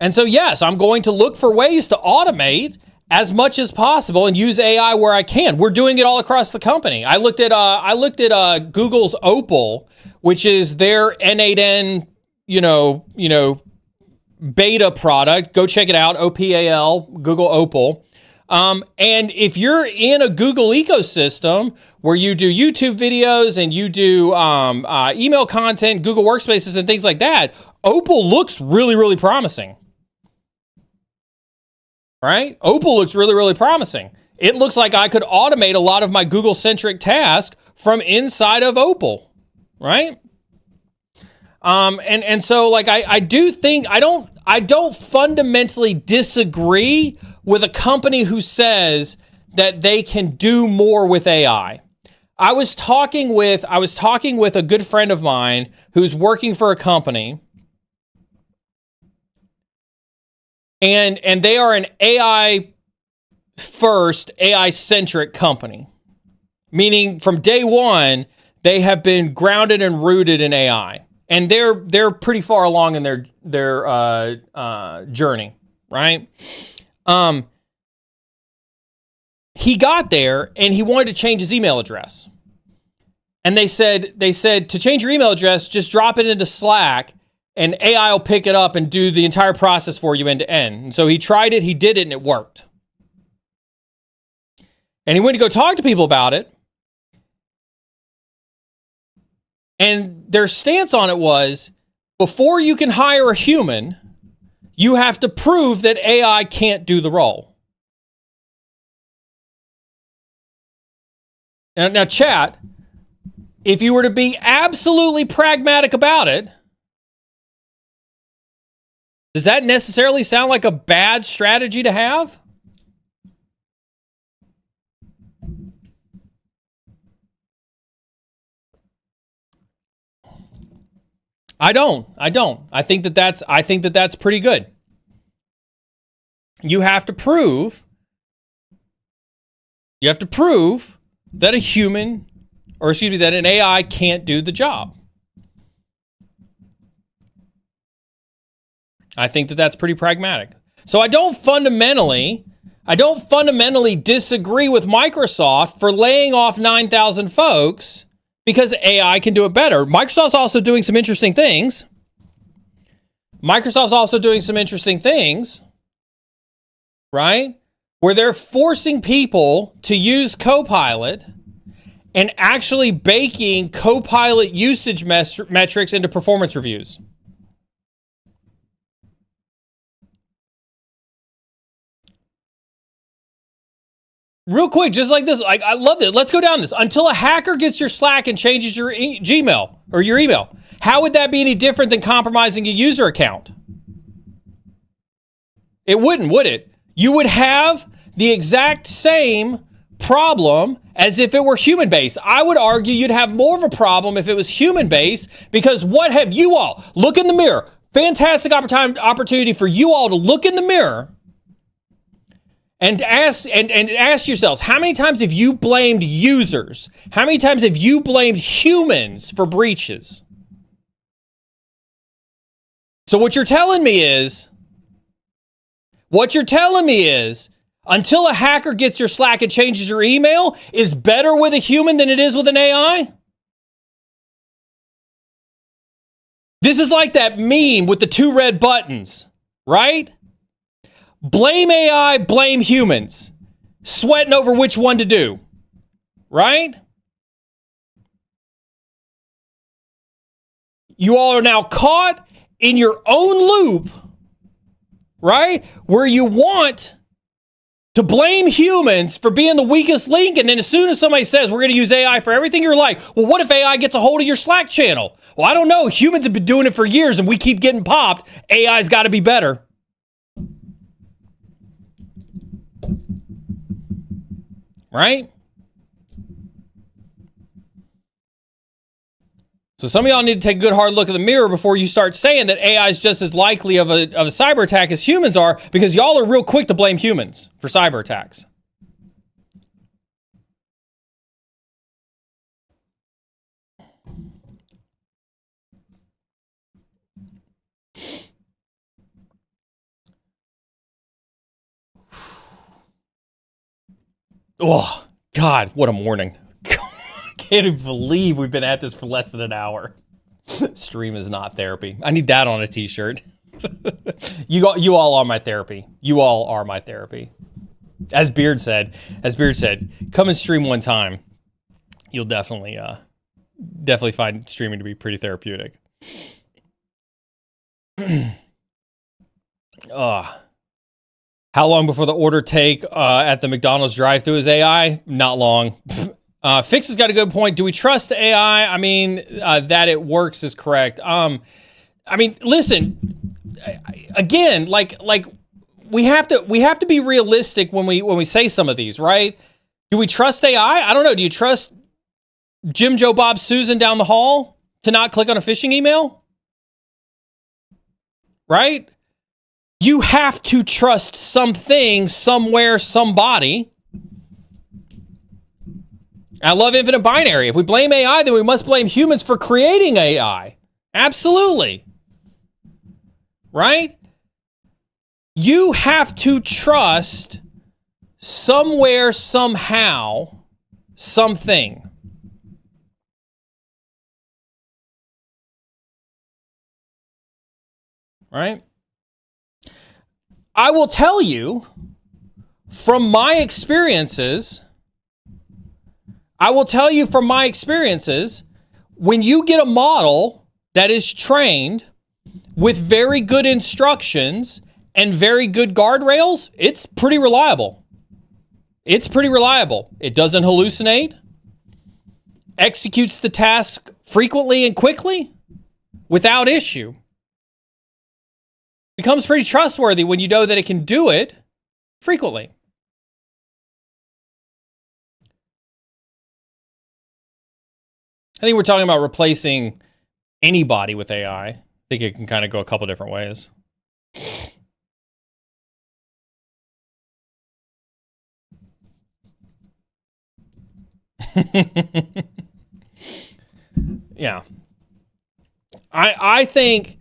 And so, yes, I'm going to look for ways to automate as much as possible and use AI where I can. We're doing it all across the company. I looked at Google's Opal, which is their N8N, beta product. Go check it out. OPAL, Google Opal. And if you're in a Google ecosystem where you do YouTube videos and you do email content, Google Workspaces and things like that, Opal looks really, really promising. Right? Opal looks really, really promising. It looks like I could automate a lot of my Google-centric tasks from inside of Opal. Right? And so like I do think I don't fundamentally disagree with a company who says that they can do more with AI. I was talking with a good friend of mine who's working for a company, and they are an AI first, AI centric company. Meaning from day one, they have been grounded and rooted in AI. And they're pretty far along in their journey, right? He got there and he wanted to change his email address. And they said to change your email address, just drop it into Slack and AI will pick it up and do the entire process for you end to end. And so he tried it, he did it, and it worked. And he went to go talk to people about it. And their stance on it was, before you can hire a human, you have to prove that AI can't do the role. Now, chat, if you were to be absolutely pragmatic about it, does that necessarily sound like a bad strategy to have? I don't. I think that that's pretty good. You have to prove that a human, that an AI can't do the job. I think that that's pretty pragmatic. So I don't fundamentally disagree with Microsoft for laying off 9,000 folks because AI can do it better. Microsoft's also doing some interesting things. Right? Where they're forcing people to use Copilot and actually baking Copilot usage metrics into performance reviews. Real quick, just like this, I love it. Let's go down this. Until a hacker gets your Slack and changes your Gmail or your email, how would that be any different than compromising a user account? It wouldn't, would it? You would have the exact same problem as if it were human-based. I would argue you'd have more of a problem if it was human-based, because what have you all, look in the mirror, fantastic opportunity for you all to look in the mirror and ask yourselves, how many times have you blamed users? How many times have you blamed humans for breaches? So what you're telling me is, until a hacker gets your Slack and changes your email, is better with a human than it is with an AI? This is like that meme with the 2 red buttons, right? Blame AI, blame humans. Sweating over which one to do, right? You all are now caught in your own loop, right? Where you want to blame humans for being the weakest link, and then as soon as somebody says we're going to use AI for everything, you're like, well, what if AI gets a hold of your Slack channel? Well, I don't know. Humans have been doing it for years, and we keep getting popped. AI's got to be better. Right? So some of y'all need to take a good hard look at the mirror before you start saying that AI is just as likely of a cyber attack as humans are, because y'all are real quick to blame humans for cyber attacks. Oh, God, what a morning. Can't even believe we've been at this for less than an hour. Stream is not therapy. I need that on a t-shirt. You all are my therapy. You all are my therapy. As Beard said, come and stream one time. You'll definitely find streaming to be pretty therapeutic. How long before the order take at the McDonald's drive-thru is AI? Not long. Fix has got a good point. Do we trust AI? I mean, that it works is correct. I mean, listen, again, like we have to be realistic when we say some of these, right? Do we trust AI? I don't know. Do you trust Jim, Joe, Bob, Susan down the hall to not click on a phishing email? Right? You have to trust something, somewhere, somebody. I love infinite binary. If we blame AI, then we must blame humans for creating AI. Absolutely. Right? You have to trust somewhere, somehow, something. Right? I will tell you from my experiences, when you get a model that is trained with very good instructions and very good guardrails, it's pretty reliable. It doesn't hallucinate, executes the task frequently and quickly without issue. Becomes pretty trustworthy when you know that it can do it frequently. I think we're talking about replacing anybody with AI. I think it can kind of go a couple different ways. Yeah. I think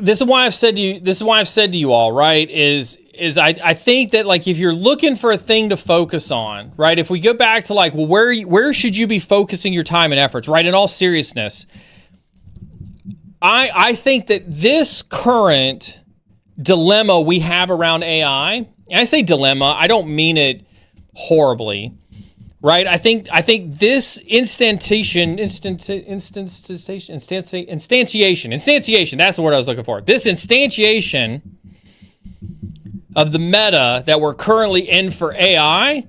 this is why I've said to you all, right, is I think that, like, if you're looking for a thing to focus on, right, if we go back to, like, well, where should you be focusing your time and efforts, right, in all seriousness, I think that this current dilemma we have around AI, and I say dilemma, I don't mean it horribly, right? I think this instantiation, that's the word I was looking for. This instantiation of the meta that we're currently in for AI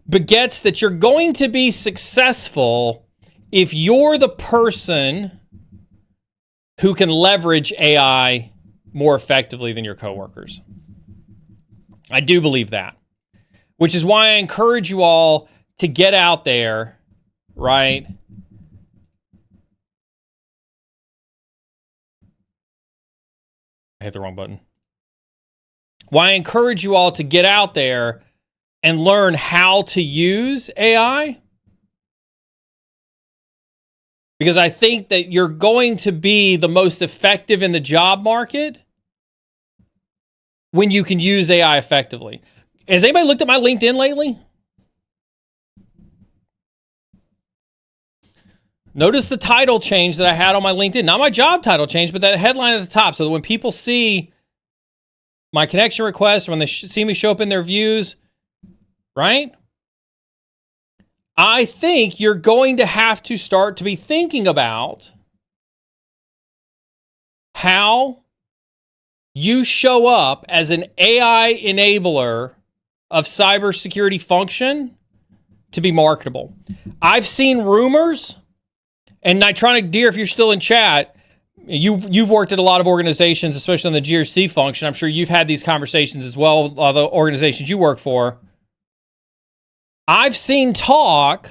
begets that you're going to be successful if you're the person who can leverage AI more effectively than your coworkers. I do believe that, which is why I encourage you all to get out there, right? I hit the wrong button. Why I encourage you all to get out there and learn how to use AI. Because I think that you're going to be the most effective in the job market when you can use AI effectively. Has anybody looked at my LinkedIn lately? Notice the title change that I had on my LinkedIn. Not my job title change, but that headline at the top. So that when people see my connection request, when they see me show up in their views, right? I think you're going to have to start to be thinking about how you show up as an AI enabler of cybersecurity function to be marketable. I've seen rumors, and Nitronic Deer, if you're still in chat, you've worked at a lot of organizations, especially on the GRC function. I'm sure you've had these conversations as well with other organizations you work for. I've seen talk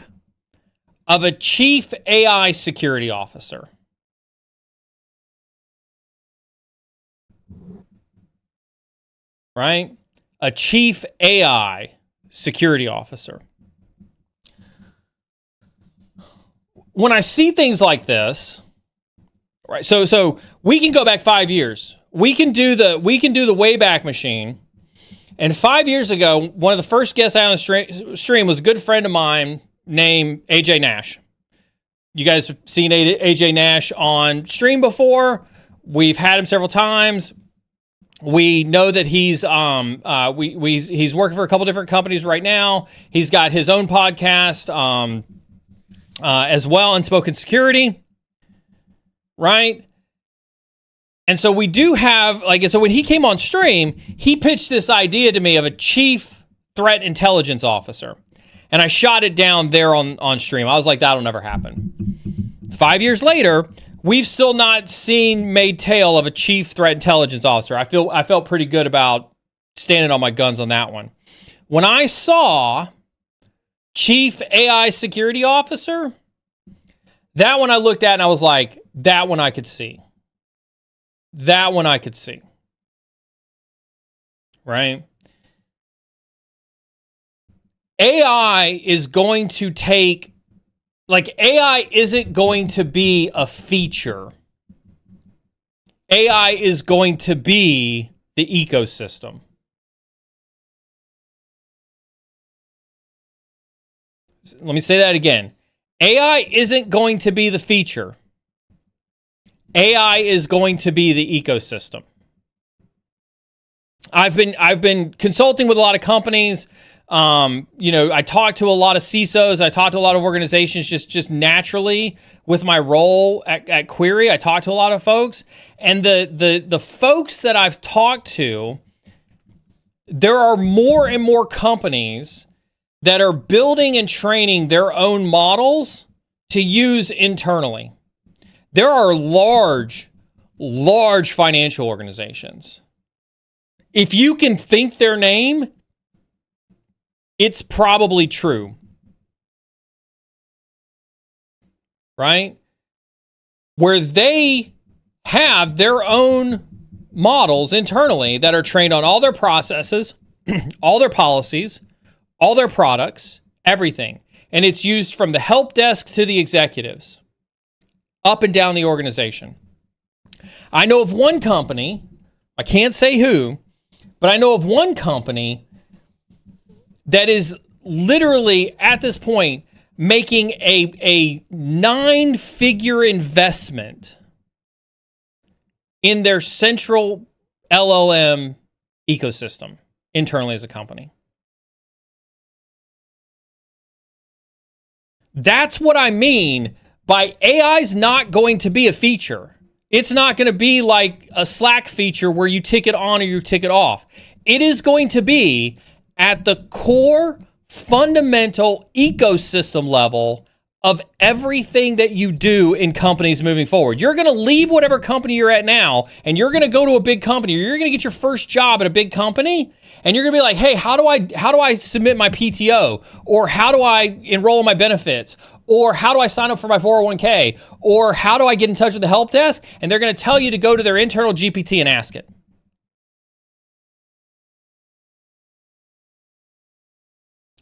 of a chief AI security officer. Right? A chief AI security officer. When I see things like this, right? So we can go back 5 years. We can do the Wayback Machine. And 5 years ago, one of the first guests I on the stream was a good friend of mine named AJ Nash. You guys have seen AJ Nash on stream before. We've had him several times. We know that he's he's working for a couple different companies right now. He's got his own podcast as well, Unspoken Security, right? And so we do have, like, so when he came on stream, he pitched this idea to me of a chief threat intelligence officer. And I shot it down there on stream. I was like, that'll never happen. 5 years later, we've still not seen made tail of a chief threat intelligence officer. I felt pretty good about standing on my guns on that one. When I saw chief AI security officer, that one I looked at and I was like, that one I could see. That one I could see. Right? AI is going to take, like, AI isn't going to be a feature. AI is going to be the ecosystem. Let me say that again. AI isn't going to be the feature. AI is going to be the ecosystem. I've been consulting with a lot of companies. I talk to a lot of CISOs. I talk to a lot of organizations just naturally with my role at Query. I talk to a lot of folks, and the folks that I've talked to, there are more and more companies that are building and training their own models to use internally. There are large financial organizations. If you can think their name, it's probably true. Right? Where they have their own models internally that are trained on all their processes, all their policies, all their products, everything. And it's used from the help desk to the executives, up and down the organization. I know of one company, I can't say who, but I know of one company that is literally at this point making a 9-figure investment in their central LLM ecosystem internally as a company. That's what I mean by AI's not going to be a feature. It's not going to be like a Slack feature where you tick it on or you tick it off. It is going to be at the core, fundamental ecosystem level of everything that you do in companies moving forward. You're going to leave whatever company you're at now, and you're going to go to a big company, or you're going to get your first job at a big company, and you're going to be like, hey, how do I submit my PTO? Or how do I enroll in my benefits? Or how do I sign up for my 401k? Or how do I get in touch with the help desk? And they're going to tell you to go to their internal GPT and ask it.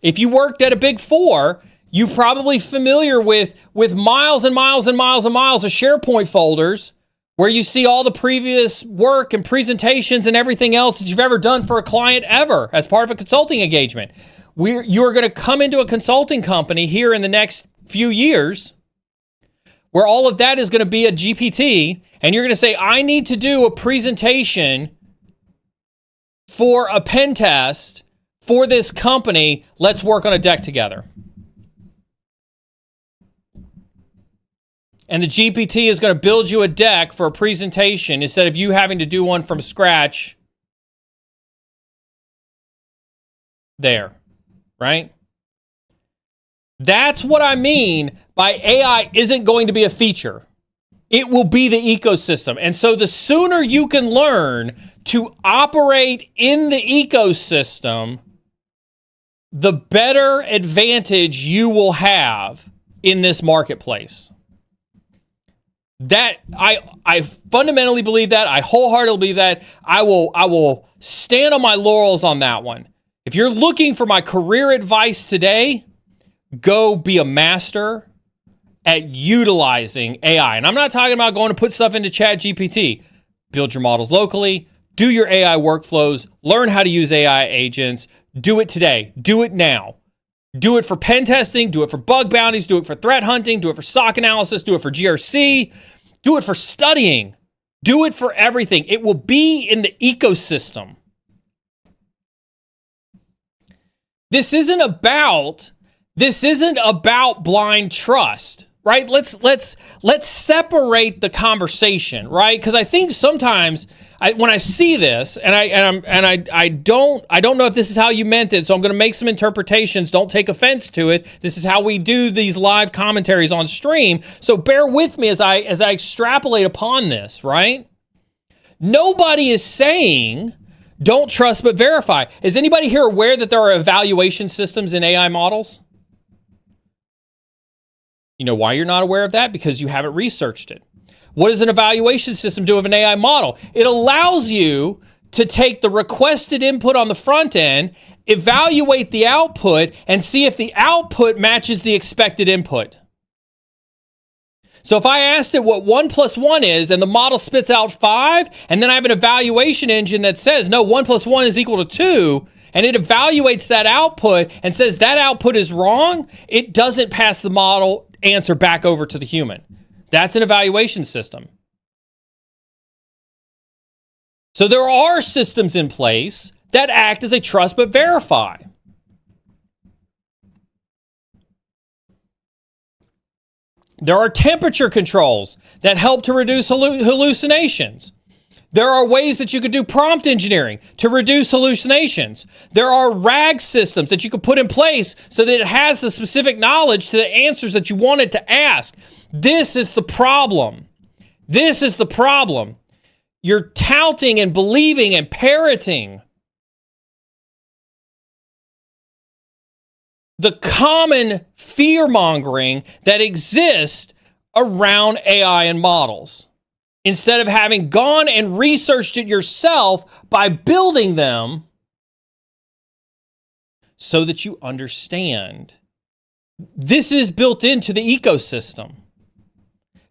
If you worked at a big four, you're probably familiar with miles and miles and miles and miles of SharePoint folders where you see all the previous work and presentations and everything else that you've ever done for a client ever as part of a consulting engagement. You're going to come into a consulting company here in the next few years where all of that is going to be a GPT, and you're going to say, I need to do a presentation for a pen test for this company. Let's work on a deck together. And the GPT is going to build you a deck for a presentation instead of you having to do one from scratch there, right? That's what I mean by AI isn't going to be a feature. It will be the ecosystem. And so the sooner you can learn to operate in the ecosystem, the better advantage you will have in this marketplace. That I fundamentally believe that. I wholeheartedly believe that. I will stand on my laurels on that one. If you're looking for my career advice today, go be a master at utilizing AI. And I'm not talking about going to put stuff into ChatGPT. Build your models locally, do your AI workflows, learn how to use AI agents, do it today, do it now. Do it for pen testing, do it for bug bounties, do it for threat hunting, do it for SOC analysis, do it for GRC, do it for studying, do it for everything. It will be in the ecosystem. This isn't about blind trust, right? Let's separate the conversation, right? Because I think sometimes when I see this, and I don't know if this is how you meant it, so I'm going to make some interpretations. Don't take offense to it. This is how we do these live commentaries on stream. So bear with me as I extrapolate upon this, right? Nobody is saying don't trust but verify. Is anybody here aware that there are evaluation systems in AI models? You know why you're not aware of that? Because you haven't researched it. What does an evaluation system do of an AI model? It allows you to take the requested input on the front end, evaluate the output, and see if the output matches the expected input. So if I asked it what 1 + 1 is, and the model spits out 5, and then I have an evaluation engine that says, no, 1 + 1 is equal to 2, and it evaluates that output and says that output is wrong, it doesn't pass the model answer back over to the human. That's an evaluation system. So there are systems in place that act as a trust but verify. There are temperature controls that help to reduce hallucinations. There are ways that you could do prompt engineering to reduce hallucinations. There are RAG systems that you could put in place so that it has the specific knowledge to the answers that you want it to ask. This is the problem. This is the problem. You're touting and believing and parroting the common fear-mongering that exists around AI and models, instead of having gone and researched it yourself by building them so that you understand. This is built into the ecosystem.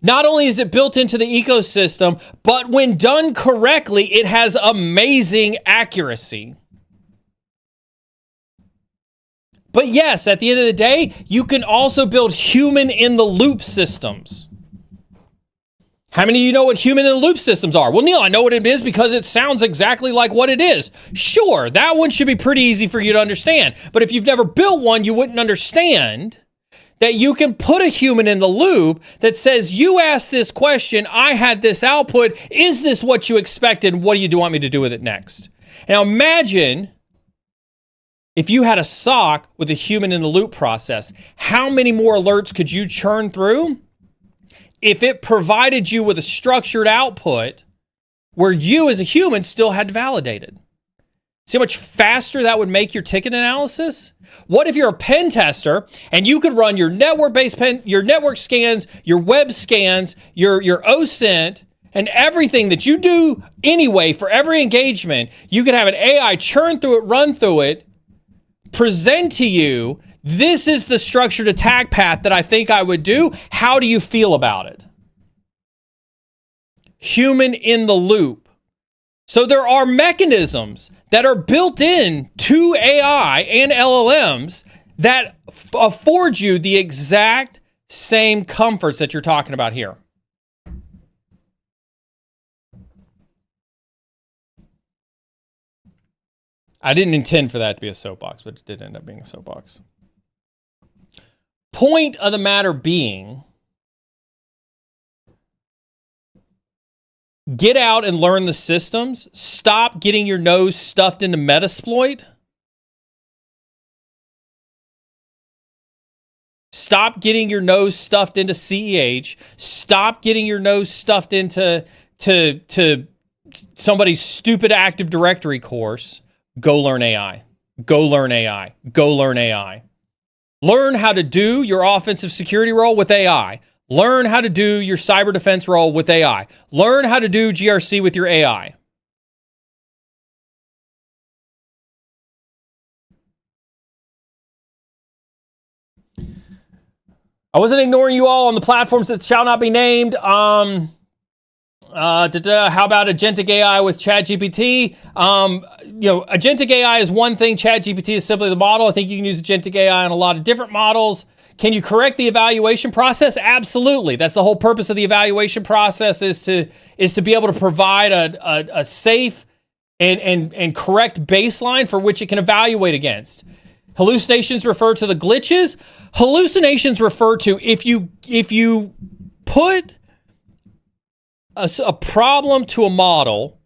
Not only is it built into the ecosystem, but when done correctly, it has amazing accuracy. But yes, at the end of the day, you can also build human-in-the-loop systems. How many of you know what human-in-the-loop systems are? Well, Neal, I know what it is because it sounds exactly like what it is. Sure, that one should be pretty easy for you to understand. But if you've never built one, you wouldn't understand that you can put a human in the loop that says, you asked this question, I had this output, is this what you expected? What do you want me to do with it next? Now imagine if you had a SOC with a human in the loop process, how many more alerts could you churn through if it provided you with a structured output where you as a human still had to validate it? See how much faster that would make your ticket analysis? What if you're a pen tester and you could run your network-based your network scans, your web scans, your OSINT, and everything that you do anyway for every engagement, you could have an AI churn through it, run through it, present to you, this is the structured attack path that I think I would do. How do you feel about it? Human in the loop. So there are mechanisms that are built in to AI and LLMs that afford you the exact same comforts that you're talking about here. I didn't intend for that to be a soapbox, but it did end up being a soapbox. Point of the matter being, get out and learn the systems. Stop getting your nose stuffed into Metasploit. Stop getting your nose stuffed into CEH. Stop getting your nose stuffed into somebody's stupid Active Directory course. Go learn AI. Go learn AI. Go learn AI. Learn how to do your offensive security role with AI. Learn how to do your cyber defense role with AI. Learn how to do GRC with your AI. I wasn't ignoring you all on the platforms that shall not be named. How about agentic AI with ChatGPT? Agentic AI is one thing. ChatGPT is simply the model. I think you can use agentic AI on a lot of different models. Can you correct the evaluation process? Absolutely. That's the whole purpose of the evaluation process is to be able to provide a safe and correct baseline for which it can evaluate against. Hallucinations refer to the glitches. Hallucinations refer to if you put a problem to a model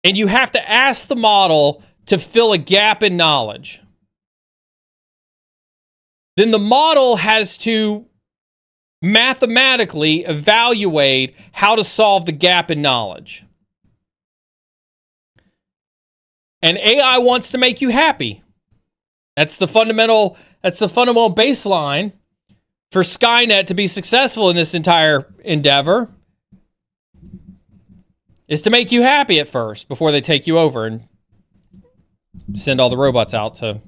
and you have to ask the model to fill a gap in knowledge, then the model has to mathematically evaluate how to solve the gap in knowledge. And AI wants to make you happy. That's the fundamental baseline for Skynet to be successful in this entire endeavor, is to make you happy at first before they take you over and send all the robots out to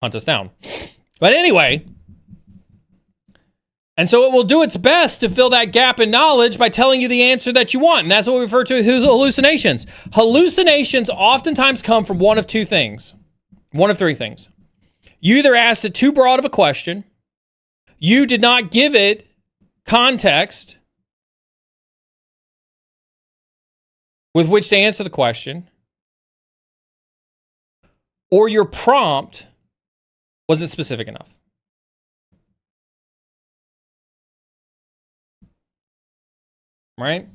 hunt us down. But anyway, and so it will do its best to fill that gap in knowledge by telling you the answer that you want. And that's what we refer to as hallucinations. Hallucinations oftentimes come from one of two things. One of three things. You either asked it too broad of a question, you did not give it context with which to answer the question, or your prompt wasn't specific enough. Right?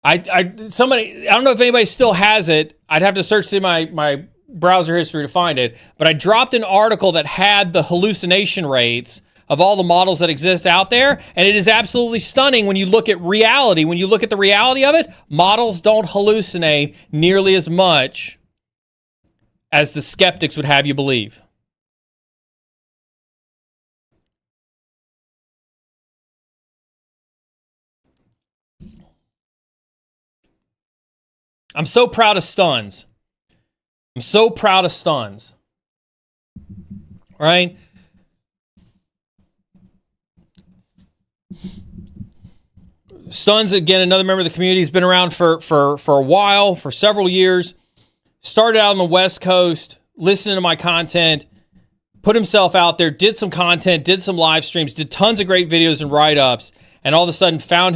I don't know if anybody still has it. I'd have to search through my browser history to find it, but I dropped an article that had the hallucination rates of all the models that exist out there, and it is absolutely stunning when you look at reality. When you look at the reality of it, models don't hallucinate nearly as much as the skeptics would have you believe. I'm so proud of Stuns. I'm so proud of Stuns. Right? Stuns, again, another member of the community. He's been around for a while, for several years. Started out on the West Coast, listening to my content, put himself out there, did some content, did some live streams, did tons of great videos and write-ups, and all of a sudden found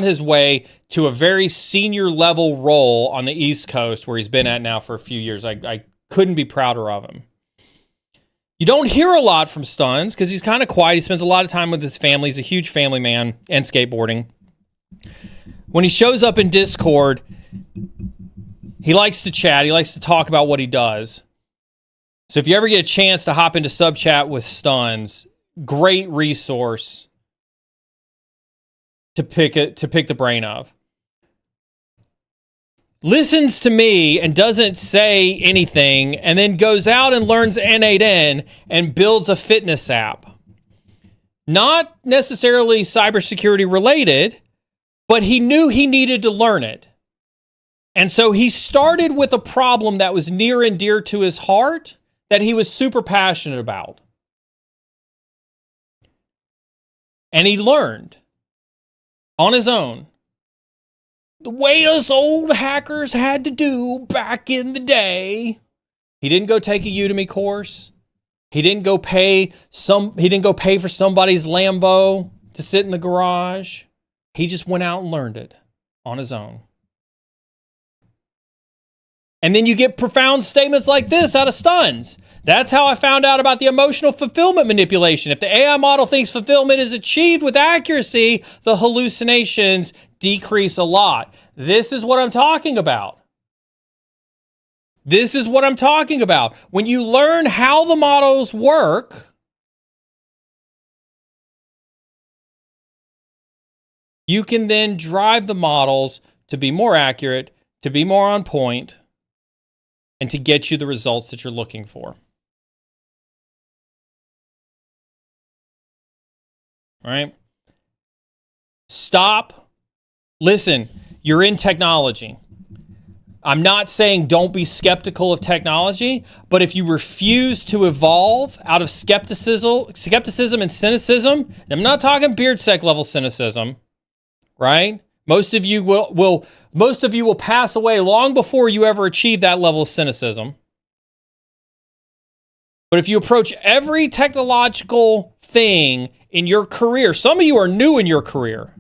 his way to a very senior level role on the East Coast where he's been at now for a few years. I couldn't be prouder of him. You don't hear a lot from Stuns because he's kind of quiet. He spends a lot of time with his family. He's a huge family man and skateboarding. When he shows up in Discord, he likes to chat. He likes to talk about what he does. So if you ever get a chance to hop into sub chat with Stuns, great resource to pick the brain of. Listens to me and doesn't say anything, and then goes out and learns N8N and builds a fitness app. Not necessarily cybersecurity related, but he knew he needed to learn it. And so he started with a problem that was near and dear to his heart that he was super passionate about. And he learned on his own the way us old hackers had to do back in the day. He didn't go take a Udemy course. He didn't go pay for somebody's Lambo to sit in the garage. He just went out and learned it on his own. And then you get profound statements like this out of Stuns. That's how I found out about the emotional fulfillment manipulation. If the AI model thinks fulfillment is achieved with accuracy, the hallucinations decrease a lot. This is what I'm talking about. This is what I'm talking about. When you learn how the models work, you can then drive the models to be more accurate, to be more on point, and to get you the results that you're looking for. All right? Stop. Listen, you're in technology. I'm not saying don't be skeptical of technology, but if you refuse to evolve out of skepticism and cynicism, and I'm not talking beard sec level cynicism, right? Most of you will pass away long before you ever achieve that level of cynicism. But if you approach every technological thing in your career, some of you are new in your career.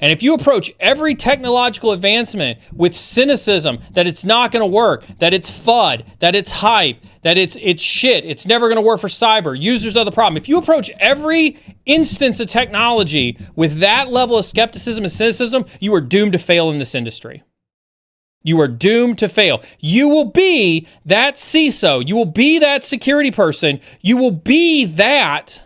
And if you approach every technological advancement with cynicism that it's not going to work, that it's FUD, that it's hype, that it's shit, it's never going to work for cyber, users are the problem. If you approach every instance of technology with that level of skepticism and cynicism, you are doomed to fail in this industry. You are doomed to fail. You will be that CISO. You will be that security person. You will be that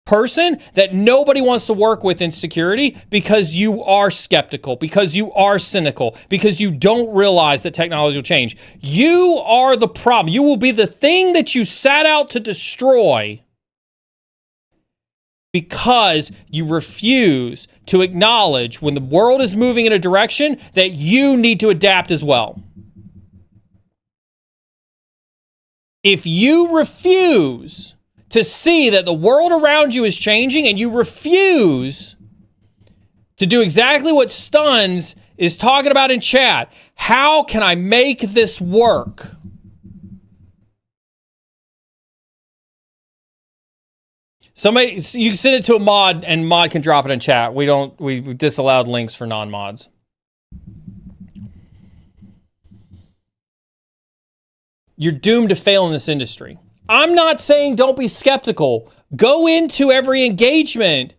person that nobody wants to work with in security because you are skeptical, because you are cynical, because you don't realize that technology will change. You are the problem. You will be the thing that you set out to destroy because you refuse to acknowledge when the world is moving in a direction that you need to adapt as well. If you refuse to see that the world around you is changing and you refuse to do exactly what Stuns is talking about in chat, how can I make this work? Somebody, you can send it to a mod and mod can drop it in chat. We've disallowed links for non-mods. You're doomed to fail in this industry. I'm not saying don't be skeptical. Go into every engagement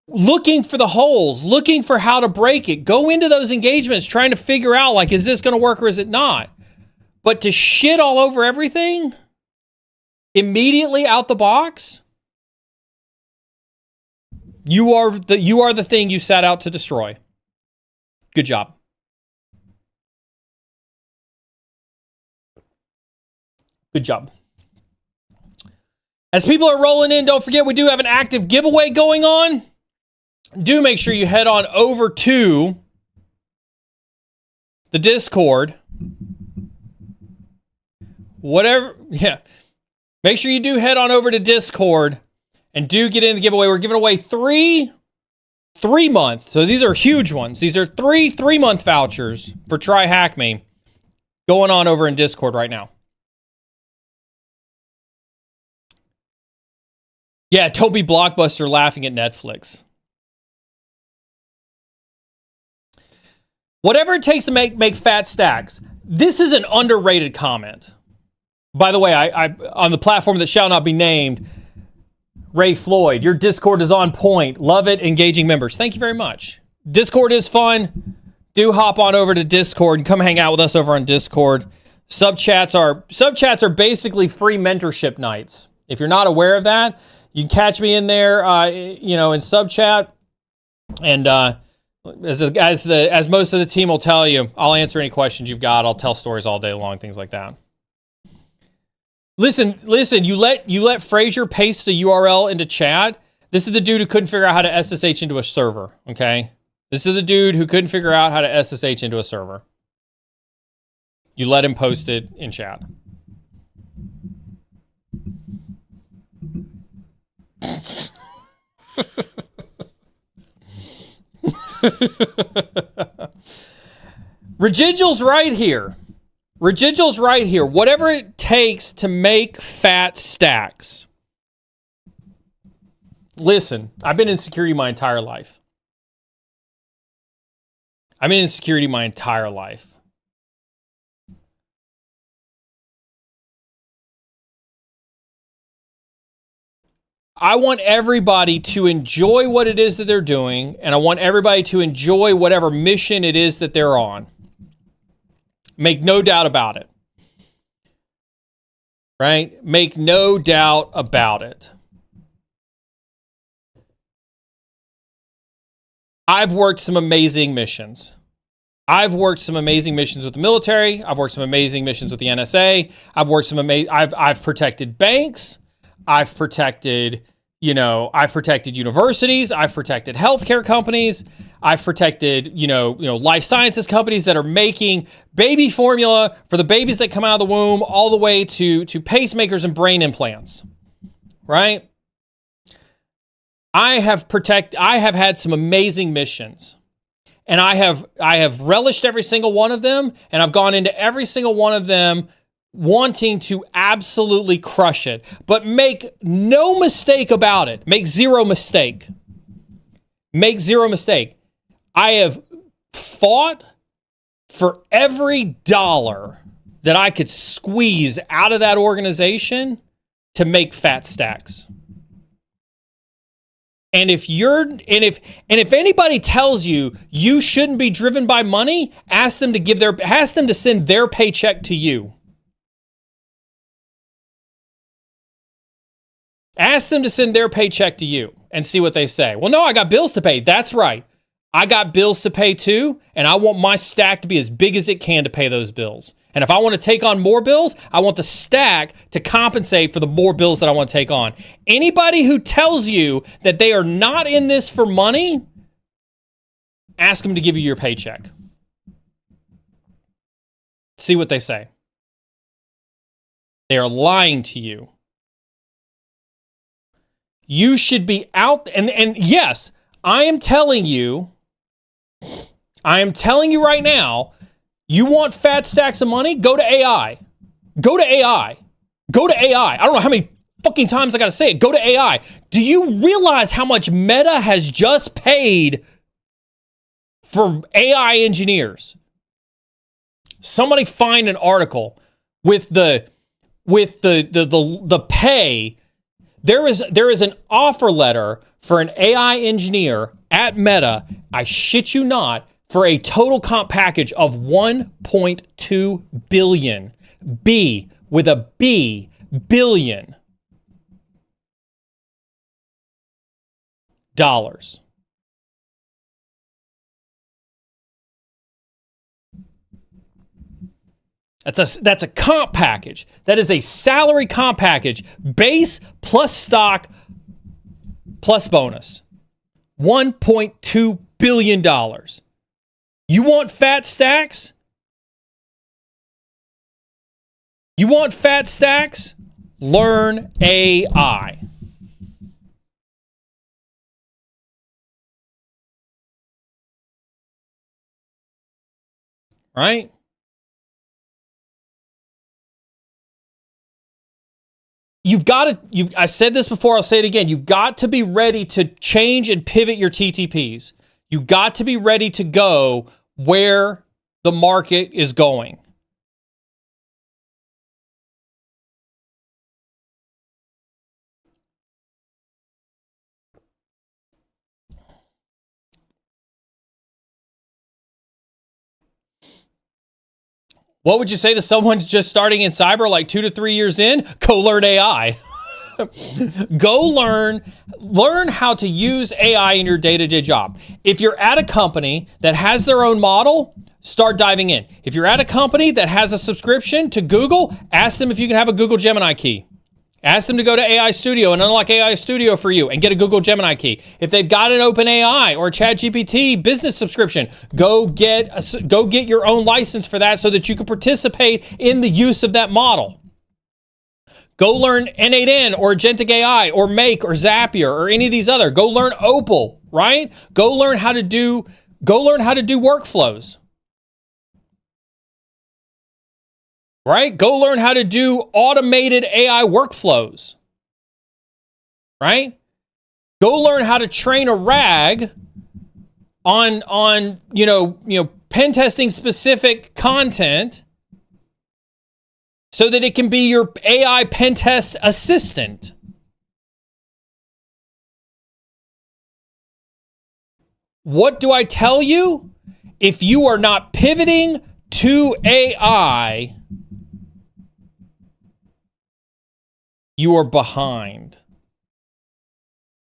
looking for the holes, looking for how to break it. Go into those engagements trying to figure out, like, is this going to work or is it not? But to shit all over everything immediately out the box, you are the thing you set out to destroy. Good job. Good job. As people are rolling in, don't forget we do have an active giveaway going on. Do make sure you head on over to the Discord. Make sure you do head on over to Discord And do get in the giveaway. We're giving away three 3-month. So these are huge ones. These are 3-month vouchers for Try Hack Me going on over in Discord right now. Yeah, don't be Blockbuster laughing at Netflix. Whatever it takes to make fat stacks. This is an underrated comment. By the way, I on the platform that shall not be named, Ray Floyd, your Discord is on point. Love it, engaging members. Thank you very much. Discord is fun. Do hop on over to Discord and come hang out with us over on Discord. Subchats are basically free mentorship nights. If you're not aware of that, you can catch me in there, in sub chat, and as most of the team will tell you, I'll answer any questions you've got. I'll tell stories all day long, things like that. Listen. You let Frazier paste the URL into chat. This is the dude who couldn't figure out how to SSH into a server. Okay, this is the dude who couldn't figure out how to SSH into a server. You let him post it in chat. Residuals right here. Residuals right here. Whatever it takes to make fat stacks. Listen, I've been in security my entire life. I want everybody to enjoy what it is that they're doing, and I want everybody to enjoy whatever mission it is that they're on. Make no doubt about it. Right? Make no doubt about it. I've worked some amazing missions. I've worked some amazing missions with the military. I've worked some amazing missions with the NSA. I've protected banks. I've protected universities. I've protected healthcare companies. I've protected, life sciences companies that are making baby formula for the babies that come out of the womb, all the way to pacemakers and brain implants. Right? I have had some amazing missions. And I have relished every single one of them, and I've gone into every single one of them wanting to absolutely crush it. But make no mistake about it. Make zero mistake. I have fought for every dollar that I could squeeze out of that organization to make fat stacks. And if anybody tells you you shouldn't be driven by money, ask them to send their paycheck to you. Ask them to send their paycheck to you and see what they say. Well, no, I got bills to pay. That's right. I got bills to pay too, and I want my stack to be as big as it can to pay those bills. And if I want to take on more bills, I want the stack to compensate for the more bills that I want to take on. Anybody who tells you that they are not in this for money, ask them to give you your paycheck. See what they say. They are lying to you. You should be out, and yes, I am telling you right now, you want fat stacks of money? Go to AI. Go to AI. I don't know how many fucking times I gotta say it. Go to AI. Do you realize how much Meta has just paid for AI engineers? Somebody find an article with the pay. There is an offer letter for an AI engineer at Meta, I shit you not, for a total comp package of $1.2 billion. B with a B, billion dollars. That's a comp package. That is a salary comp package. Base plus stock plus bonus. $1.2 billion. You want fat stacks? Learn AI. right? I said this before, I'll say it again. You've got to be ready to change and pivot your TTPs. You got to be ready to go where the market is going. What would you say to someone just starting in cyber like 2 to 3 years in? Go learn AI. Go learn how to use AI in your day-to-day job. If you're at a company that has their own model, start diving in. If you're at a company that has a subscription to Google, ask them if you can have a Google Gemini key. Ask them to go to AI Studio and unlock AI Studio for you and get a Google Gemini key. If they've got an OpenAI or ChatGPT business subscription, go get your own license for that so that you can participate in the use of that model. Go learn N8N or Agentic AI or Make or Zapier or any of these other. Go learn Opal, right? Go learn how to do workflows. Right? Go learn how to do automated AI workflows. Right? Go learn how to train a RAG on pen testing specific content so that it can be your AI pen test assistant. What do I tell you? If you are not pivoting to AI, you are behind.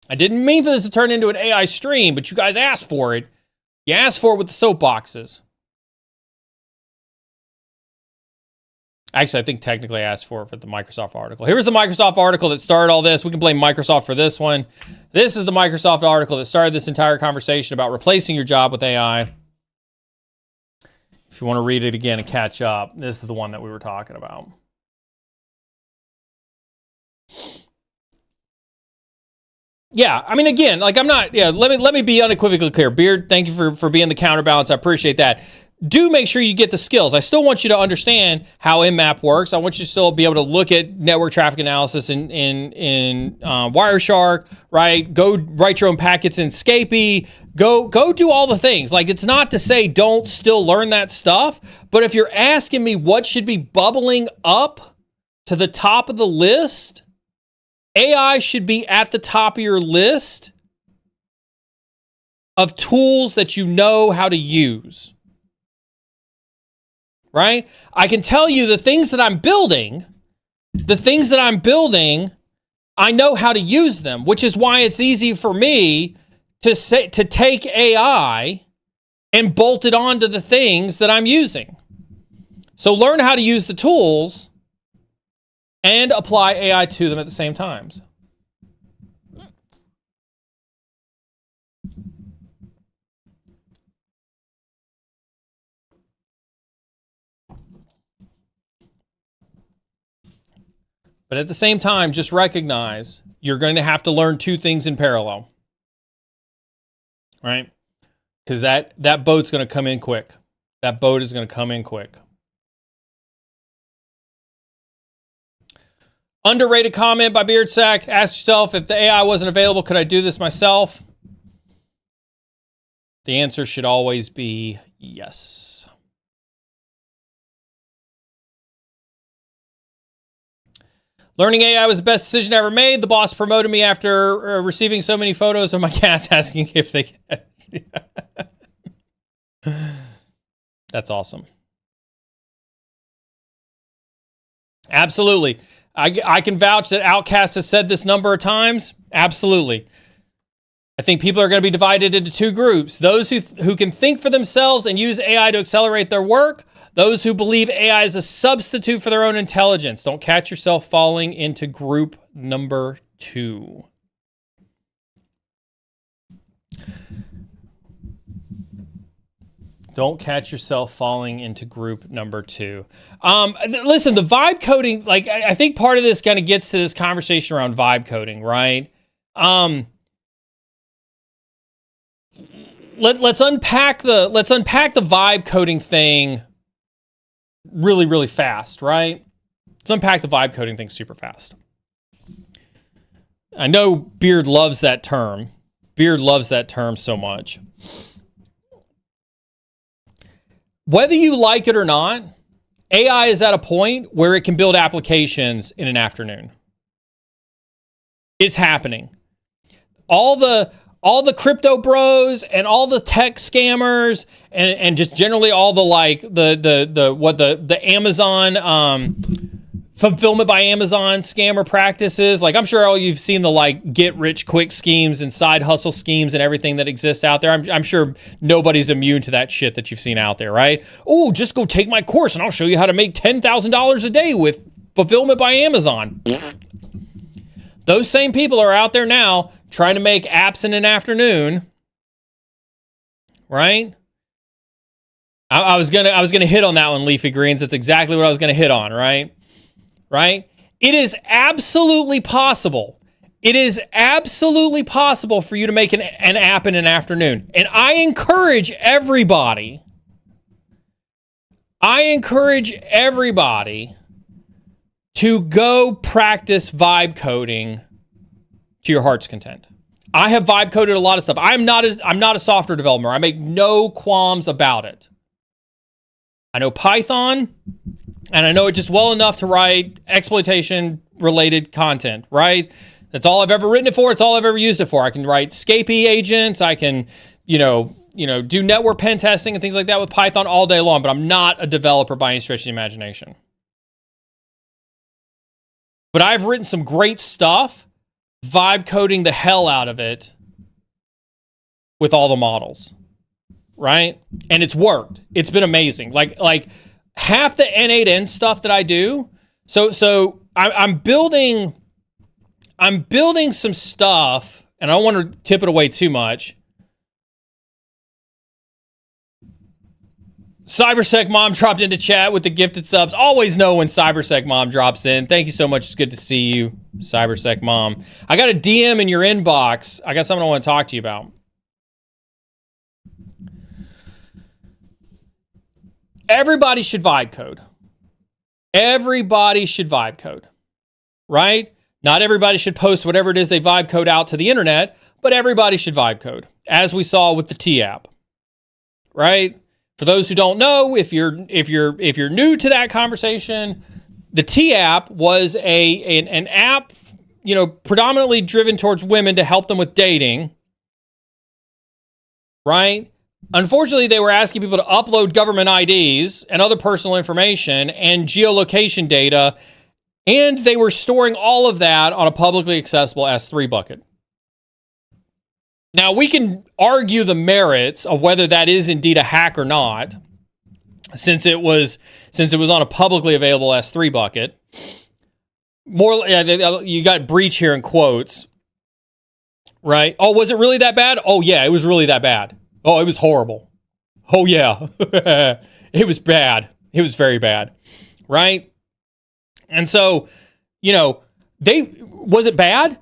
I didn't mean for this to turn into an AI stream, but you guys asked for it. You asked for it with the soapboxes. Actually, I think technically I asked for it for the Microsoft article. Here was the Microsoft article that started all this. We can blame Microsoft for this one. This is the Microsoft article that started this entire conversation about replacing your job with AI. If you want to read it again and catch up, this is the one that we were talking about. Yeah, I mean, again, like let me be unequivocally clear. Beard, thank you for being the counterbalance. I appreciate that. Do make sure you get the skills. I still want you to understand how Nmap works. I want you to still be able to look at network traffic analysis in Wireshark, right? Go write your own packets in Scapy. Go do all the things. Like, it's not to say don't still learn that stuff, but if you're asking me what should be bubbling up to the top of the list, AI should be at the top of your list of tools that you know how to use. Right? I can tell you the things that I'm building, I know how to use them, which is why it's easy for me to take AI and bolt it onto the things that I'm using. So learn how to use the tools and apply AI to them at the same times. But at the same time, just recognize you're going to have to learn two things in parallel. Right? Because that boat's going to come in quick. That boat is going to come in quick. Underrated comment by Beardsack. Ask yourself, if the AI wasn't available, could I do this myself? The answer should always be yes. Learning AI was the best decision I ever made. The boss promoted me after receiving so many photos of my cats asking if they That's awesome. Absolutely. I can vouch that Outcast has said this number of times. Absolutely. I think people are going to be divided into two groups. Those who can think for themselves and use AI to accelerate their work. Those who believe AI is a substitute for their own intelligence. Don't catch yourself falling into group number 2. Don't catch yourself falling into group number 2. Listen, the vibe coding, like I think part of this kind of gets to this conversation around vibe coding, right? Let's unpack the vibe coding thing really, really fast, right? Let's unpack the vibe coding thing super fast. I know Beard loves that term. Beard loves that term so much. Whether you like it or not, AI is at a point where it can build applications in an afternoon. It's happening. All the crypto bros and all the tech scammers and just generally all the like the Amazon fulfillment by Amazon scammer practices. Like, I'm sure all you've seen the like get rich quick schemes and side hustle schemes and everything that exists out there. I'm sure nobody's immune to that shit that you've seen out there, right? Oh, just go take my course and I'll show you how to make $10,000 a day with fulfillment by Amazon. Those same people are out there now trying to make apps in an afternoon, right? I was gonna hit on that one, Leafy Greens. That's exactly what I was gonna hit on, right? Right? It is absolutely possible. It is absolutely possible for you to make an app in an afternoon. And I encourage everybody to go practice vibe coding to your heart's content. I have vibe coded a lot of stuff. I'm not a software developer. I make no qualms about it. I know Python, and I know it just well enough to write exploitation-related content, right? That's all I've ever written it for. It's all I've ever used it for. I can write Scapy agents. I can, do network pen testing and things like that with Python all day long, but I'm not a developer by any stretch of the imagination. But I've written some great stuff, vibe coding the hell out of it with all the models, right? And it's worked. It's been amazing. Like half the N8N stuff that I do. So I'm building some stuff, and I don't want to tip it away too much. Cybersec Mom dropped into chat with the gifted subs. Always know when Cybersec Mom drops in. Thank you so much. It's good to see you, Cybersec Mom. I got a DM in your inbox. I got something I want to talk to you about. Everybody should vibe code. Everybody should vibe code, right? Not everybody should post whatever it is they vibe code out to the internet, but everybody should vibe code, as we saw with the T app, right? For those who don't know, if you're new to that conversation, the T app was an app, predominantly driven towards women to help them with dating, right? Unfortunately, they were asking people to upload government IDs and other personal information and geolocation data, and they were storing all of that on a publicly accessible S3 bucket. Now, we can argue the merits of whether that is indeed a hack or not, since it was on a publicly available S3 bucket. You got breach here in quotes, right? Oh, was it really that bad? Oh, yeah, it was really that bad. Oh, it was horrible. Oh, yeah. It was bad. It was very bad, right? And so, was it bad?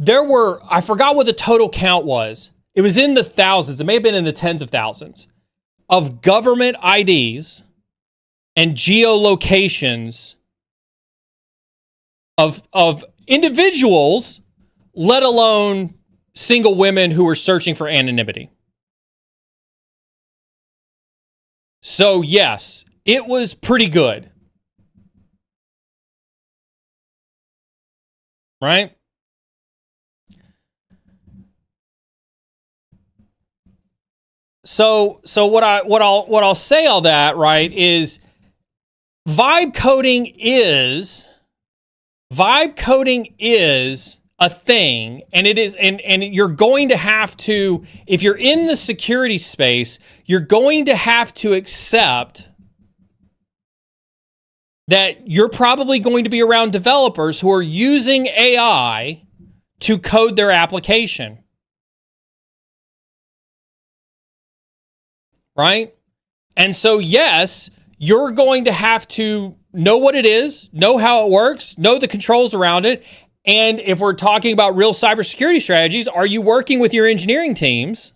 I forgot what the total count was. It was in the thousands. It may have been in the tens of thousands of government IDs and geolocations of individuals, let alone single women who were searching for anonymity. So yes, it was pretty good. Right? So what I'll say all that, right, is vibe coding is a thing, and it is, and you're going to have to, if you're in the security space, you're going to have to accept that you're probably going to be around developers who are using AI to code their application. Right? And so, yes, you're going to have to know what it is, know how it works, know the controls around it. And if we're talking about real cybersecurity strategies, are you working with your engineering teams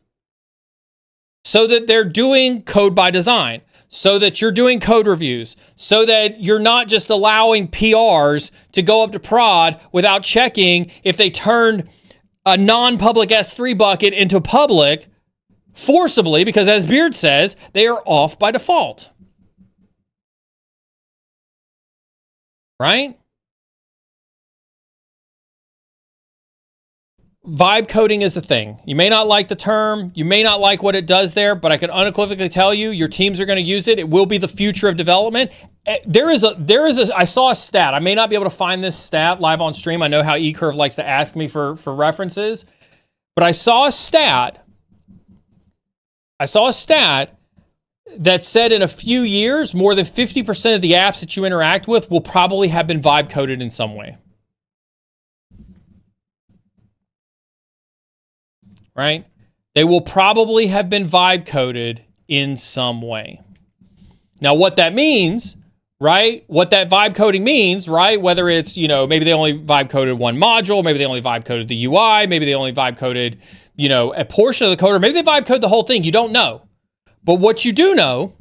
so that they're doing code by design? so that you're doing code reviews, so that you're not just allowing PRs to go up to prod without checking if they turned a non-public S3 bucket into public forcibly, because as Beard says, they are off by default. Right? Vibe coding is the thing. You may not like the term, you may not like what it does there, but I can unequivocally tell you, your teams are going to use it. It will be the future of development. I saw a stat. I may not be able to find this stat live on stream. I know how eCurve likes to ask me for references, but I saw a stat that said in a few years, more than 50% of the apps that you interact with will probably have been vibe coded in some way. Right? They will probably have been vibe coded in some way. Now, what that means, right? What that vibe coding means, right? Whether it's, maybe they only vibe coded one module, maybe they only vibe coded the UI, maybe they only vibe coded, a portion of the code, or maybe they vibe code the whole thing. You don't know. But what you do know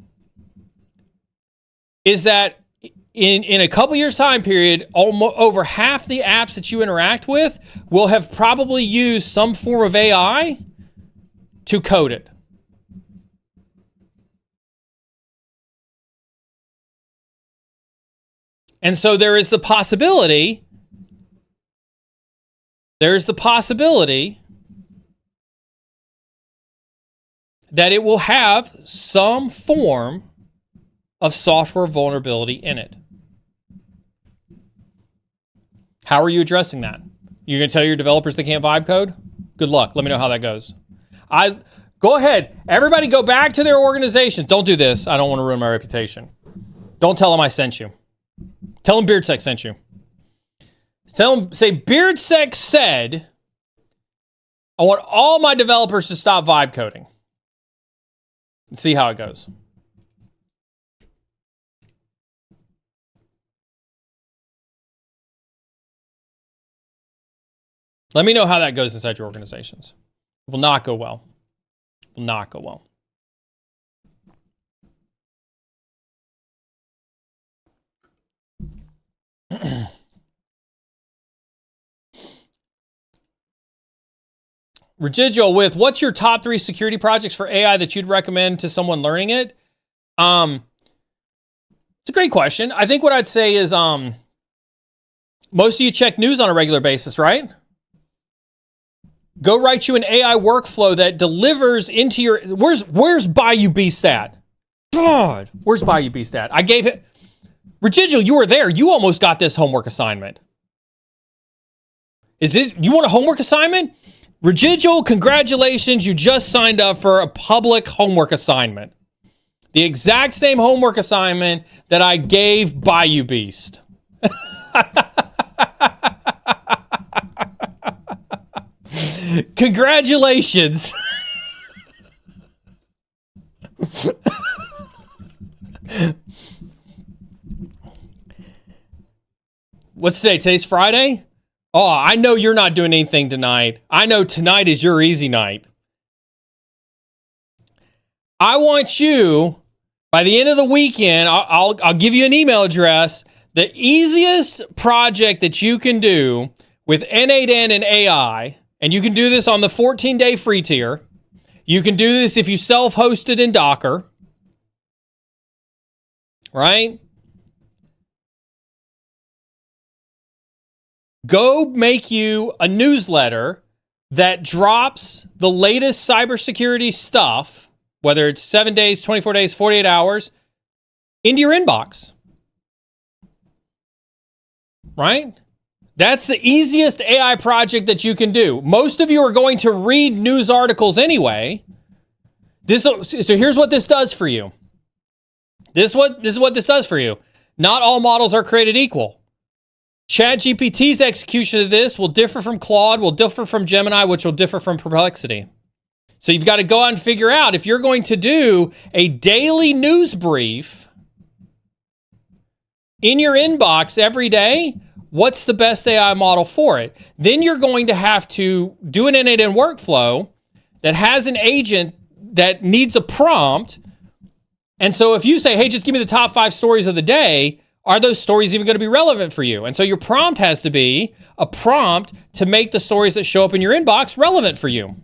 is that in a couple years time period, over half the apps that you interact with will have probably used some form of AI to code it. And so there is the possibility that it will have some form of software vulnerability in it. How are you addressing that? You're going to tell your developers they can't vibe code? Good luck. Let me know how that goes. Go ahead. Everybody go back to their organizations. Don't do this. I don't want to ruin my reputation. Don't tell them I sent you. Tell them BeardSec sent you. Tell them, say, BeardSec said, I want all my developers to stop vibe coding. And see how it goes. Let me know how that goes inside your organizations. It will not go well. It will not go well. Residual with, what's your top 3 security projects for AI that you'd recommend to someone learning it? It's a great question. I think what I'd say is most of you check news on a regular basis, right? Go write you an AI workflow that delivers into your... Where's Bayou Beast at? God, where's Bayou Beast at? I gave it... Residual, you were there. You almost got this homework assignment. You want a homework assignment? Residual, congratulations. You just signed up for a public homework assignment. The exact same homework assignment that I gave Bayou Beast. Congratulations. What's today? Today's Friday? Oh, I know you're not doing anything tonight. I know tonight is your easy night. I want you, by the end of the weekend, I'll give you an email address. The easiest project that you can do with N8N and AI, and you can do this on the 14-day free tier. You can do this if you self-host it in Docker. Right? Go make you a newsletter that drops the latest cybersecurity stuff, whether it's 7 days, 24 days, 48 hours, into your inbox. Right? That's the easiest AI project that you can do. Most of you are going to read news articles anyway. So here's what this does for you. This is what this does for you. Not all models are created equal. ChatGPT's execution of this will differ from Claude, will differ from Gemini, which will differ from Perplexity. So you've got to go out and figure out if you're going to do a daily news brief in your inbox every day, what's the best AI model for it? Then you're going to have to do an N8N workflow that has an agent that needs a prompt And so if you say, hey, just give me the top 5 stories of the day, are those stories even going to be relevant for you? And so your prompt has to be a prompt to make the stories that show up in your inbox relevant for you.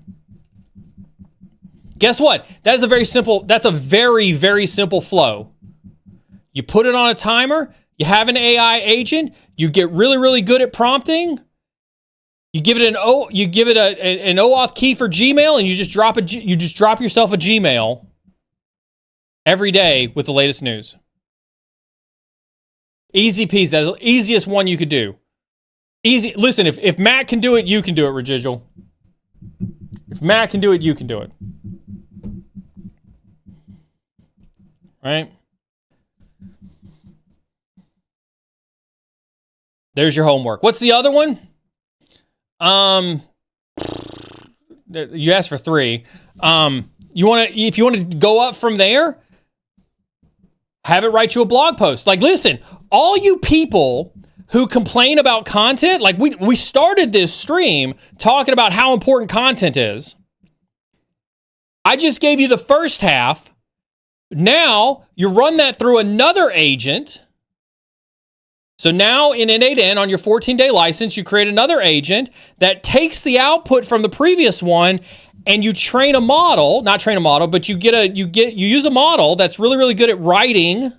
Guess what? That's a very, very simple flow. You put it on a timer, you have an AI agent, you get really, really good at prompting. You give it an OAuth key for Gmail, and you just drop yourself a Gmail every day with the latest news. Easy peasy. That's the easiest one you could do. Easy. Listen, if Matt can do it, you can do it, Residual. If Matt can do it, you can do it. Right? There's your homework. What's the other one? You asked for 3. If you want to go up from there, have it write you a blog post. Like, listen, all you people who complain about content, like we started this stream talking about how important content is. I just gave you the first half. Now you run that through another agent. So now in N8N on your 14-day license, you create another agent that takes the output from the previous one, and you train a model, not train a model, but you use a model that's really, really good at writing,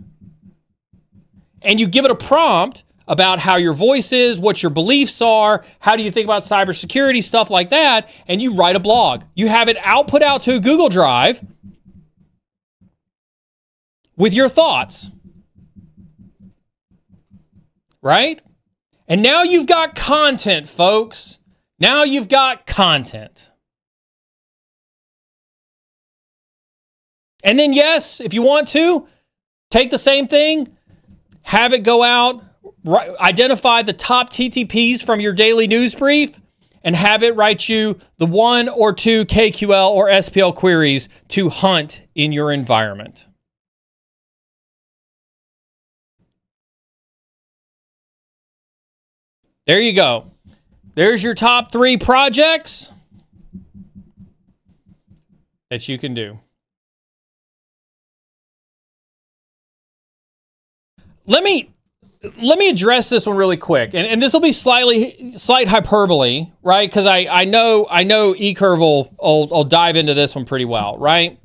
and you give it a prompt about how your voice is, what your beliefs are, how do you think about cybersecurity, stuff like that, and you write a blog. You have it output out to a Google Drive with your thoughts. Right? And now you've got content, folks. Now you've got content. And then, yes, if you want to, take the same thing, have it go out, identify the top TTPs from your daily news brief, and have it write you the 1 or 2 KQL or SPL queries to hunt in your environment. There you go. There's your top 3 projects that you can do. Let me address this one really quick, and this will be slight hyperbole, right? Because I know eCurve will dive into this one pretty well, right?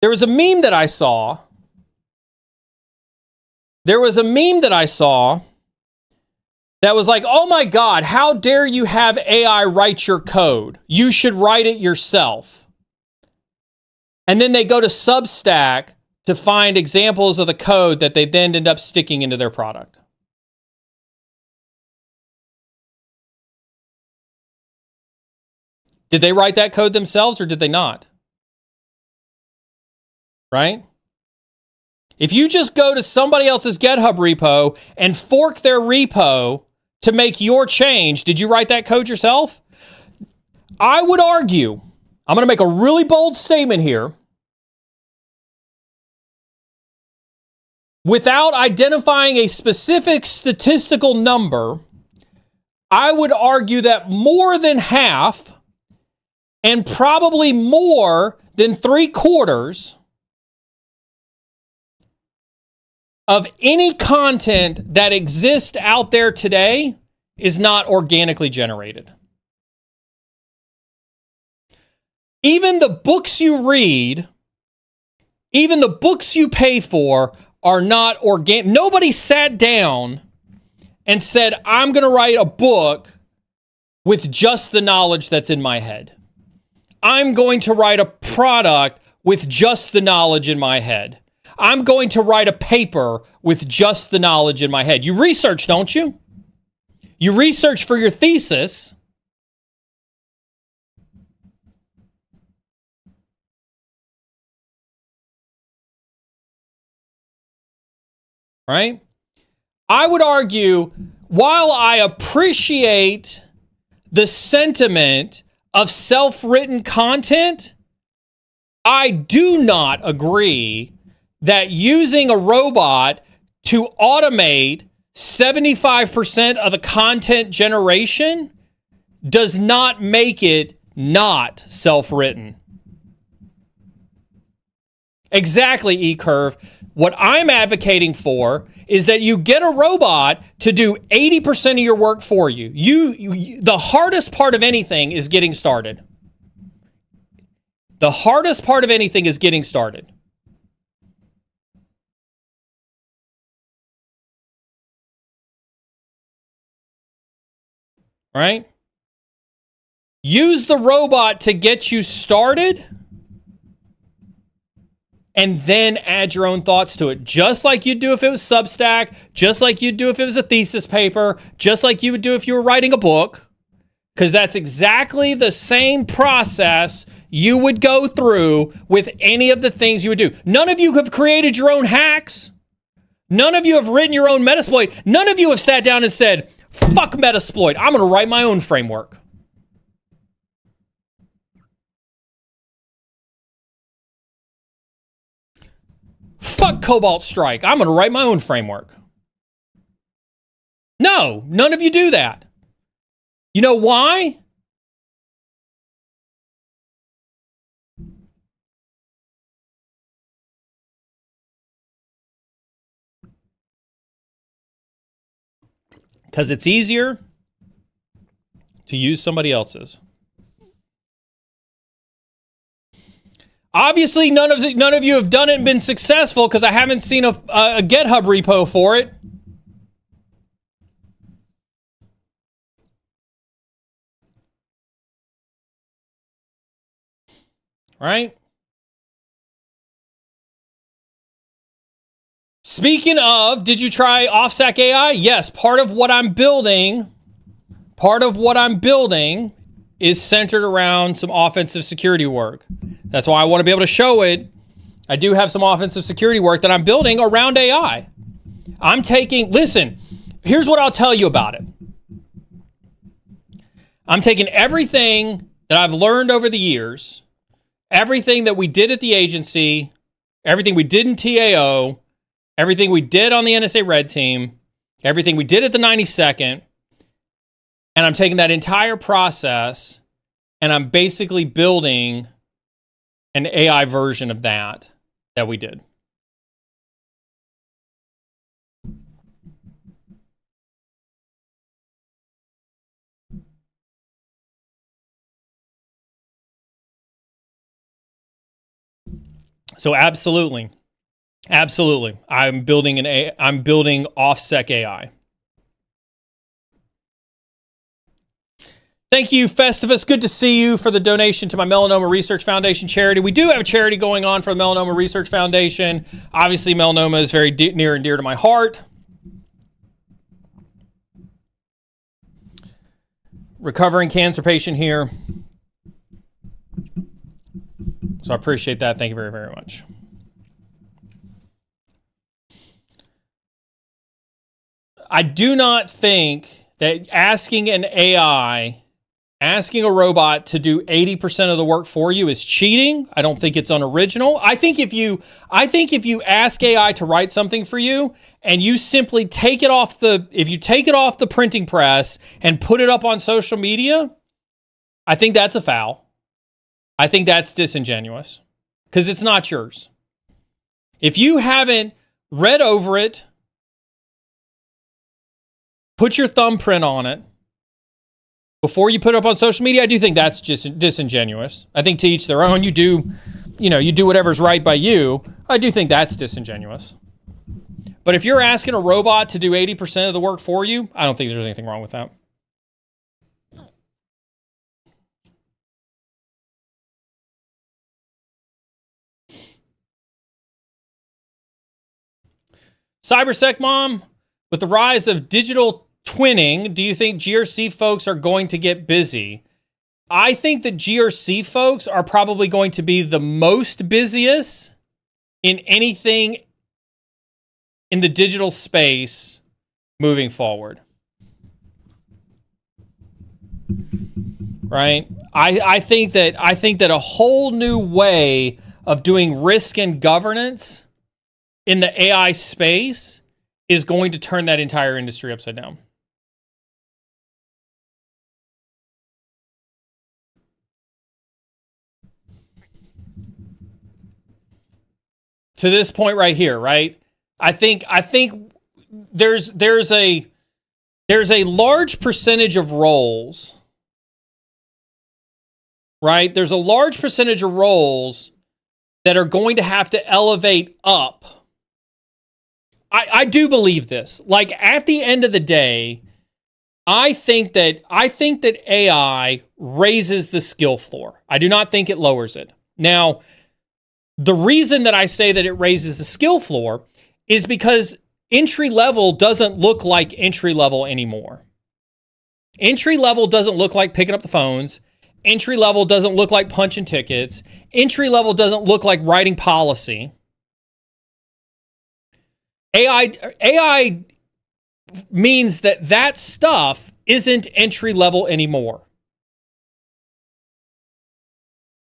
There was a meme that I saw. That was like, oh my God, how dare you have AI write your code? You should write it yourself. And then they go to Substack to find examples of the code that they then end up sticking into their product. Did they write that code themselves or did they not? Right? If you just go to somebody else's GitHub repo and fork their repo to make your change, did you write that code yourself? I would argue, I'm going to make a really bold statement here. Without identifying a specific statistical number, I would argue that more than half, and probably more than 3/4 of any content that exists out there today is not organically generated. Even the books you read, even the books you pay for are not organic. Nobody sat down and said, I'm going to write a book with just the knowledge that's in my head. I'm going to write a product with just the knowledge in my head. I'm going to write a paper with just the knowledge in my head. You research, don't you? You research for your thesis. Right? I would argue, while I appreciate the sentiment of self-written content, I do not agree that using a robot to automate 75% of the content generation does not make it not self-written. Exactly, E-Curve. What I'm advocating for is that you get a robot to do 80% of your work for you. The hardest part of anything is getting started. The hardest part of anything is getting started. Right? Use the robot to get you started and then add your own thoughts to it. Just like you'd do if it was Substack, just like you'd do if it was a thesis paper, just like you would do if you were writing a book, because that's exactly the same process you would go through with any of the things you would do. None of you have created your own hacks. None of you have written your own Metasploit. None of you have sat down and said, fuck Metasploit, I'm going to write my own framework. Fuck Cobalt Strike, I'm going to write my own framework. No, none of you do that. You know why? Because it's easier to use somebody else's. Obviously, none of you have done it and been successful because I haven't seen a GitHub repo for it. Right? Speaking of, did you try OffStack AI? Yes, part of what I'm building is centered around some offensive security work. That's why I want to be able to show it. I do have some offensive security work that I'm building around AI. Listen, here's what I'll tell you about it. I'm taking everything that I've learned over the years, everything that we did at the agency, everything we did in TAO, everything we did on the NSA Red Team, everything we did at the 92nd, and I'm taking that entire process and I'm basically building an AI version of that we did. So absolutely. I'm building OffSec AI. Thank you, Festivus. Good to see you for the donation to my Melanoma Research Foundation charity. We do have a charity going on for the Melanoma Research Foundation. Obviously, melanoma is very near and dear to my heart. Recovering cancer patient here. So I appreciate that. Thank you very, very much. I do not think that asking a robot to do 80% of the work for you is cheating. I don't think it's unoriginal. I think if you ask AI to write something for you and you simply take it off the printing press and put it up on social media, I think that's a foul. I think that's disingenuous because it's not yours. If you haven't read over it, put your thumbprint on it before you put it up on social media, I do think that's just disingenuous. I think to each their own. You do whatever's right by you. I do think that's disingenuous. But if you're asking a robot to do 80% of the work for you, I don't think there's anything wrong with that. CyberSec Mom, with the rise of digital twinning, do you think GRC folks are going to get busy? I think that GRC folks are probably going to be the most busiest in anything in the digital space moving forward. Right? I think that a whole new way of doing risk and governance in the AI space is going to turn that entire industry upside down. to this point right here, right? I think there's a large percentage of roles, right? There's a large percentage of roles that are going to have to elevate up. I do believe this. Like, at the end of the day, I think that AI raises the skill floor. I do not think it lowers it. Now, the reason that I say that it raises the skill floor is because entry level doesn't look like entry level anymore. Entry level doesn't look like picking up the phones. Entry level doesn't look like punching tickets. Entry level doesn't look like writing policy. AI means that stuff isn't entry level anymore.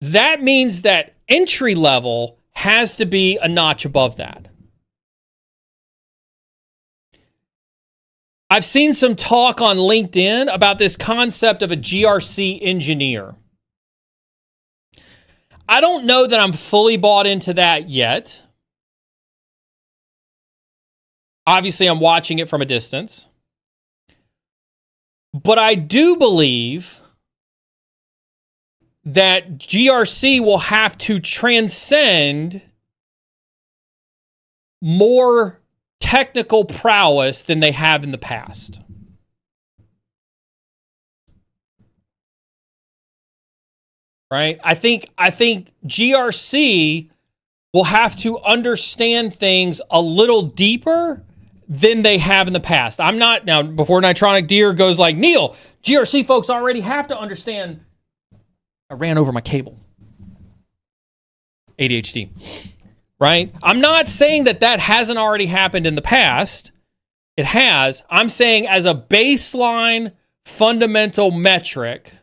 That means that entry level has to be a notch above that. I've seen some talk on LinkedIn about this concept of a GRC engineer. I don't know that I'm fully bought into that yet. Obviously, I'm watching it from a distance. But I do believe that GRC will have to transcend more technical prowess than they have in the past. Right? I think GRC will have to understand things a little deeper than they have in the past. I'm not, now, before Nitronic Deer goes like, Neal, GRC folks already have to understand. I ran over my cable. ADHD. Right? I'm not saying that hasn't already happened in the past. It has. I'm saying as a baseline fundamental metric,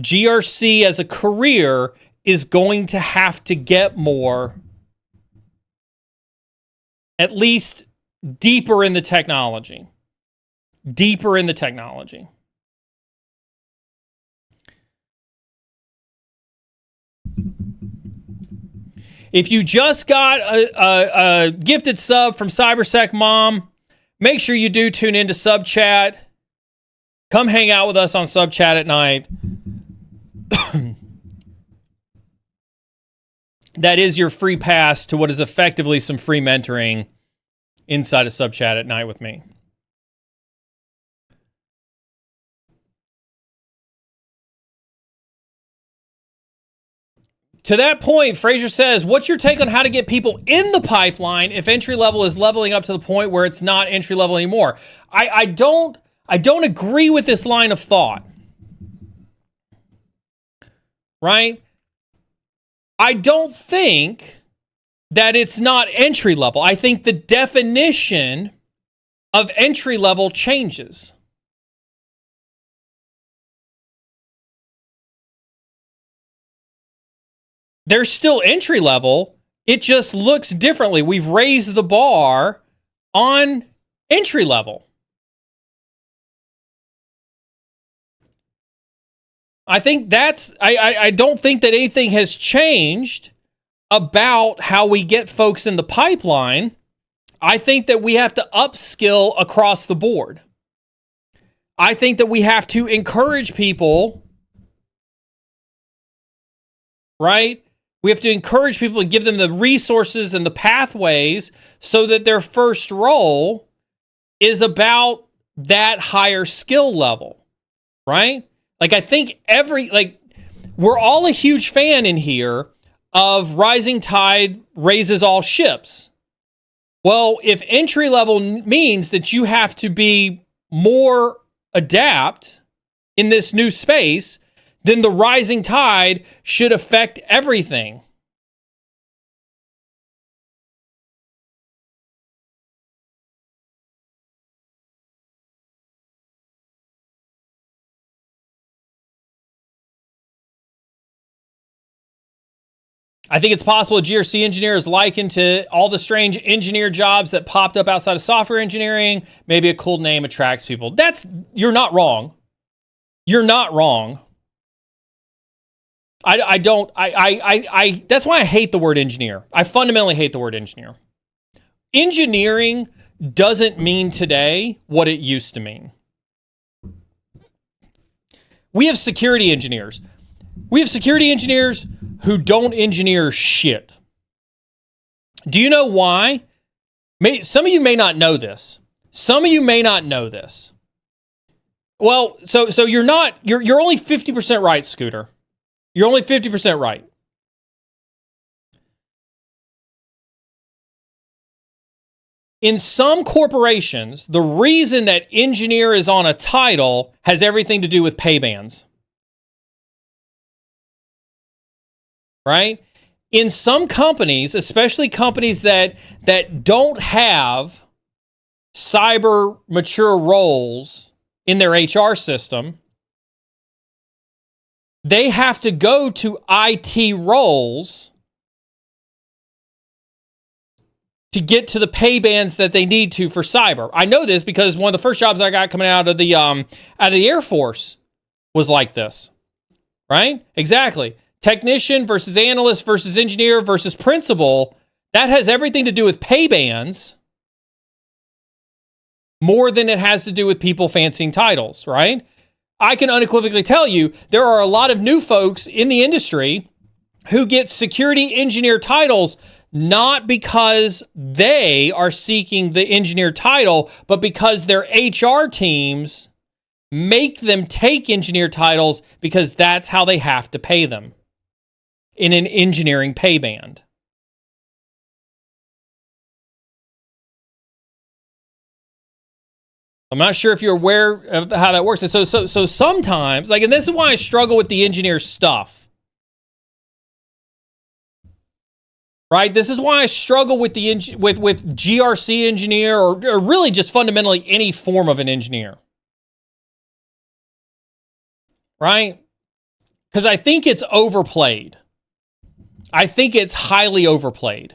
GRC as a career is going to have to get more, at least deeper in the technology. Deeper in the technology. If you just got a gifted sub from CyberSec Mom, make sure you do tune into Sub Chat. Come hang out with us on Sub Chat at night. That is your free pass to what is effectively some free mentoring inside of Sub Chat at night with me. To that point, Fraser says, what's your take on how to get people in the pipeline if entry level is leveling up to the point where it's not entry level anymore? I don't agree with this line of thought. Right? I don't think that it's not entry level. I think the definition of entry level changes. There's still entry level. It just looks differently. We've raised the bar on entry level. I think I don't think that anything has changed about how we get folks in the pipeline. I think that we have to upskill across the board. I think that we have to encourage people, right? We have to encourage people and give them the resources and the pathways so that their first role is about that higher skill level, right? Like, I think we're all a huge fan in here of rising tide raises all ships. Well, if entry level means that you have to be more adept in this new space, then the rising tide should affect everything. I think it's possible a GRC engineer is likened to all the strange engineer jobs that popped up outside of software engineering. Maybe a cool name attracts people. You're not wrong. You're not wrong. That's why I hate the word engineer. I fundamentally hate the word engineer. Engineering doesn't mean today what it used to mean. We have security engineers. We have security engineers who don't engineer shit. Do you know why? Some of you may not know this. Well, so you're only 50% right, Scooter. You're only 50% right. In some corporations, the reason that engineer is on a title has everything to do with pay bands. Right? In some companies, especially companies that don't have cyber mature roles in their HR system, they have to go to IT roles to get to the pay bands that they need to for cyber. I know this because one of the first jobs I got coming out of the Air Force was like this. Right? Exactly. Technician versus analyst versus engineer versus principal. That has everything to do with pay bands more than it has to do with people fancying titles, right? I can unequivocally tell you there are a lot of new folks in the industry who get security engineer titles not because they are seeking the engineer title, but because their HR teams make them take engineer titles because that's how they have to pay them in an engineering pay band. I'm not sure if you're aware of how that works. So sometimes, and this is why I struggle with the engineer stuff. Right? This is why I struggle with with GRC engineer or really just fundamentally any form of an engineer. Right? Because I think it's overplayed. I think it's highly overplayed.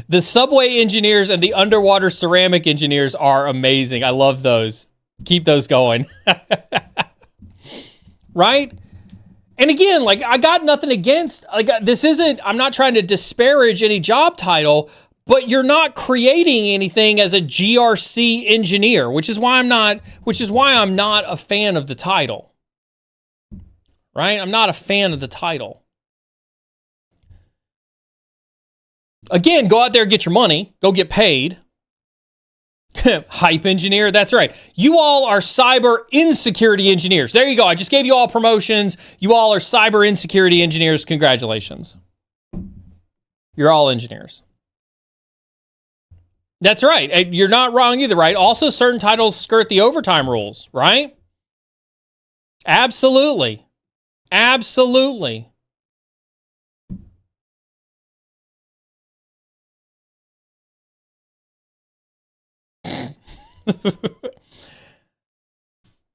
The subway engineers and the underwater ceramic engineers are amazing. I love those. Keep those going. Right? And again, I got nothing against, I'm not trying to disparage any job title, but you're not creating anything as a GRC engineer, which is why I'm not a fan of the title. Right? I'm not a fan of the title. Again, go out there and get your money. Go get paid. Hype engineer, that's right. You all are cyber insecurity engineers. There you go. I just gave you all promotions. You all are cyber insecurity engineers. Congratulations. You're all engineers. That's right. You're not wrong either, right? Also, certain titles skirt the overtime rules, right? Absolutely. Absolutely.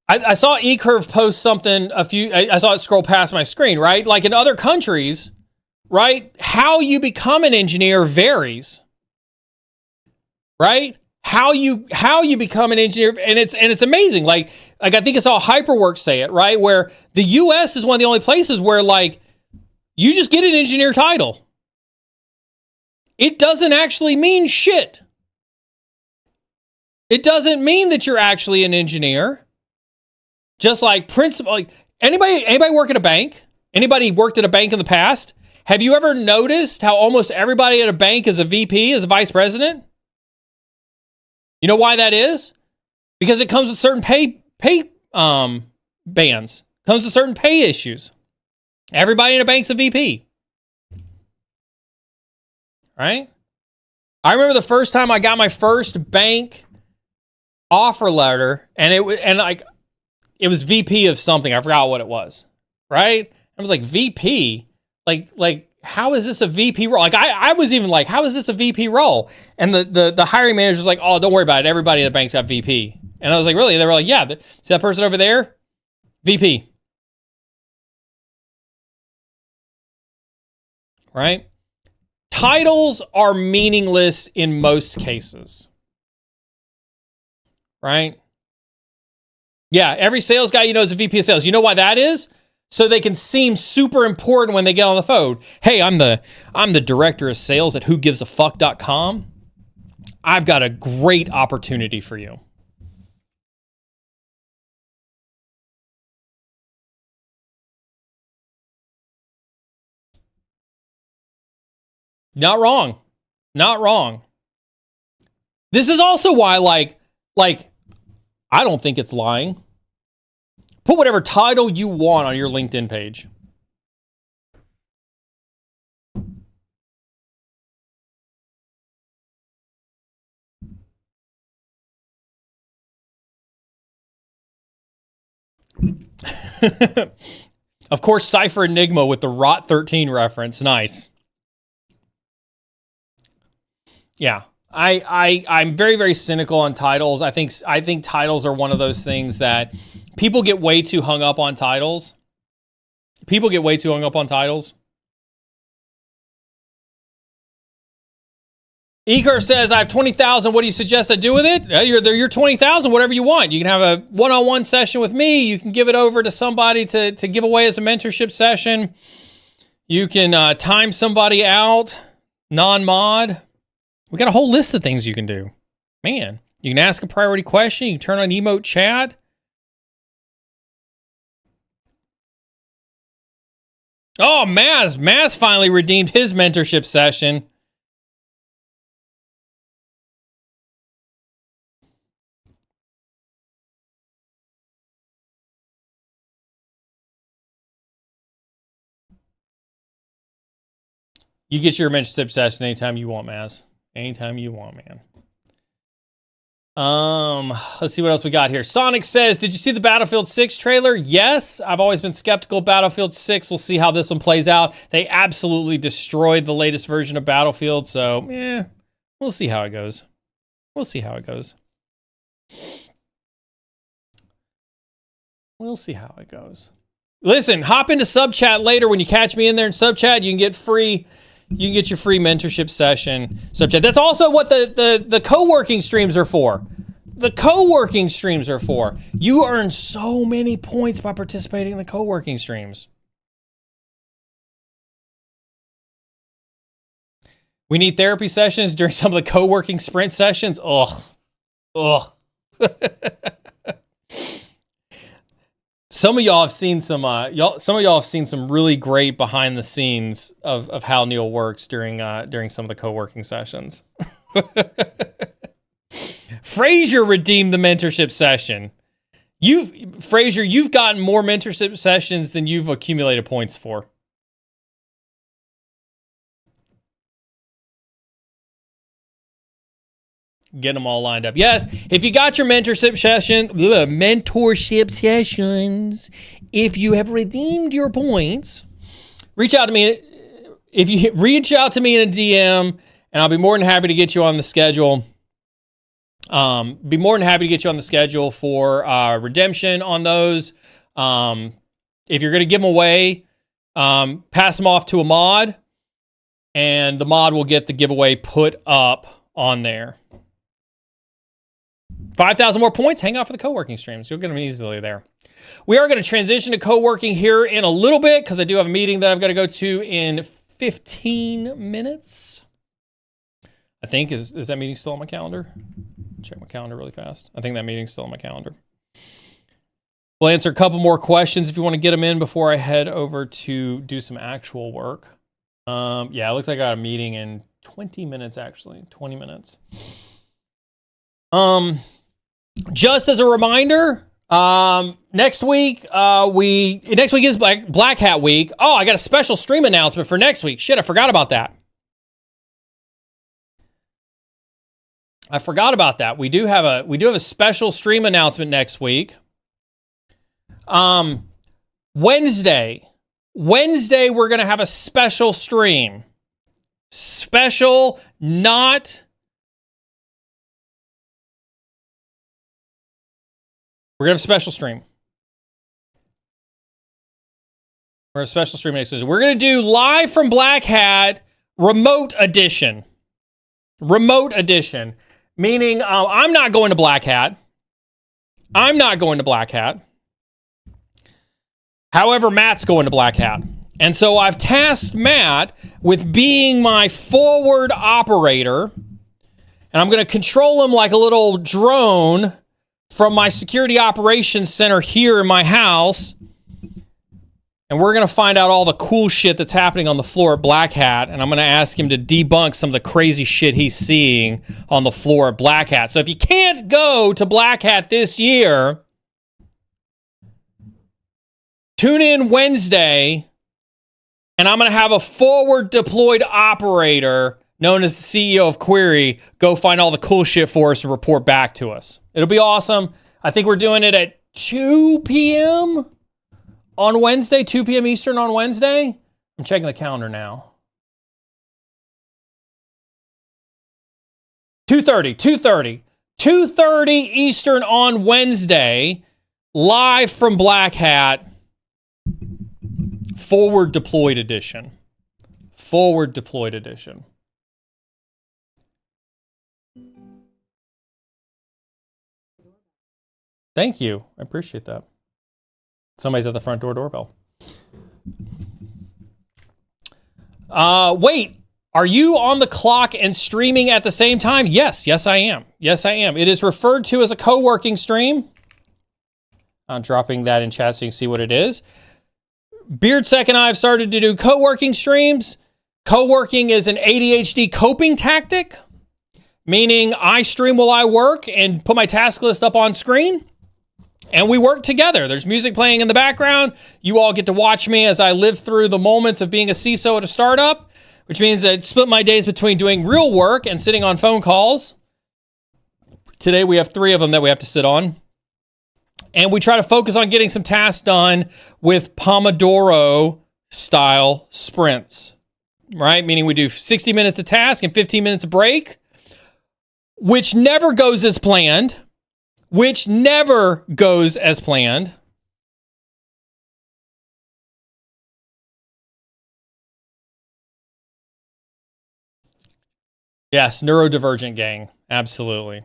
I saw eCurve post something I saw it scroll past my screen, right? Like in other countries, right? How you become an engineer varies. Right? How you become an engineer, and it's amazing. Like I think I saw Hyperworks say it, right? Where the US is one of the only places where you just get an engineer title. It doesn't actually mean shit. It doesn't mean that you're actually an engineer. Just like principal, anybody work at a bank? Anybody worked at a bank in the past? Have you ever noticed how almost everybody at a bank is a VP, is a vice president? You know why that is? Because it comes with certain pay bands. Comes with certain pay issues. Everybody in a bank's a VP. Right? I remember the first time I got my first bank offer letter, and it was VP of something. I forgot what it was. Right? I was like, VP? Like how is this a VP role? I was even like, how is this a VP role? And the hiring manager was like, oh, don't worry about it. Everybody in the bank's got VP. And I was like, really? They were like, yeah. See that person over there? VP. Right? Titles are meaningless in most cases. Right? Yeah, every sales guy you know is a VP of sales. You know why that is? So they can seem super important when they get on the phone. Hey, I'm the director of sales at whogivesafuck.com. I've got a great opportunity for you. Not wrong. Not wrong. This is also why, like, I don't think it's lying. Put whatever title you want on your LinkedIn page. Of course, Cypher Enigma with the Rot 13 reference. Nice. Yeah. I'm very, very cynical on titles. I think titles are one of those things that people get way too hung up on titles. People get way too hung up on titles. Eker says, I have 20,000. What do you suggest I do with it? You're 20,000, whatever you want. You can have a one-on-one session with me. You can give it over to somebody to give away as a mentorship session. You can time somebody out, non-mod. We got a whole list of things you can do. Man, you can ask a priority question. You can turn on emote chat. Oh, Maz finally redeemed his mentorship session. You get your mentorship session anytime you want, Maz. Anytime you want, man. Let's see what else we got here. Sonic says, did you see the Battlefield 6 trailer? Yes. I've always been skeptical of Battlefield 6. We'll see how this one plays out. They absolutely destroyed the latest version of Battlefield, so, we'll see how it goes. We'll see how it goes. We'll see how it goes. Listen, hop into sub chat later. When you catch me in there in sub chat, you can get your free mentorship session sub chat. That's also what the co-working streams are for. The co-working streams are for. You earn so many points by participating in the co-working streams. We need therapy sessions during some of the co-working sprint sessions. Ugh. Some of y'all have seen some really great behind the scenes of how Neal works during some of the co-working sessions. Frazier redeemed the mentorship session. Frazier, you've gotten more mentorship sessions than you've accumulated points for. Get them all lined up. Yes, if you got your mentorship sessions, if you have redeemed your points, reach out to me. If you reach out to me in a DM, and I'll be more than happy to get you on the schedule. Be more than happy to get you on the schedule for redemption on those. If you're going to give them away, pass them off to a mod, and the mod will get the giveaway put up on there. 5,000 more points, hang out for the co-working streams. You'll get them easily there. We are going to transition to co-working here in a little bit because I do have a meeting that I've got to go to in 15 minutes. I think, is that meeting still on my calendar? Check my calendar really fast. I think that meeting's still on my calendar. We'll answer a couple more questions if you want to get them in before I head over to do some actual work. Yeah, it looks like I got a meeting in 20 minutes, actually. 20 minutes. Just as a reminder, next week is BlackHat week. Oh, I got a special stream announcement for next week. Shit, I forgot about that. We do have a special stream announcement next week. Wednesday, we're gonna have a special stream. Special, not. We're going to have a special stream. We're going to have a special stream next Tuesday. We're going to do live from BlackHat remote edition. Remote edition. Meaning I'm not going to BlackHat. I'm not going to BlackHat. However, Matt's going to BlackHat. And so I've tasked Matt with being my forward operator, and I'm going to control him like a little drone from my security operations center here in my house. And we're going to find out all the cool shit that's happening on the floor at BlackHat, and I'm going to ask him to debunk some of the crazy shit he's seeing on the floor at BlackHat. So if you can't go to BlackHat this year, tune in Wednesday, and I'm going to have a forward deployed operator known as the CEO of Query go find all the cool shit for us and report back to us. It'll be awesome. I think we're doing it at 2 p.m. on Wednesday, 2 p.m. Eastern on Wednesday. I'm checking the calendar now. 2:30 Eastern on Wednesday, live from BlackHat, forward deployed edition. Forward deployed edition. Thank you. I appreciate that. Somebody's at the front door doorbell. Wait, are you on the clock and streaming at the same time? Yes, I am. Yes, I am. It is referred to as a co-working stream. I'm dropping that in chat so you can see what it is. Beardsec and I have started to do co-working streams. Co-working is an ADHD coping tactic, meaning I stream while I work and put my task list up on screen. And we work together. There's music playing in the background. You all get to watch me as I live through the moments of being a CISO at a startup, which means I split my days between doing real work and sitting on phone calls. Today we have 3 of them that we have to sit on. And we try to focus on getting some tasks done with Pomodoro-style sprints, right? Meaning we do 60 minutes of task and 15 minutes of break, which never goes as planned. Which never goes as planned. Yes, neurodivergent gang. Absolutely.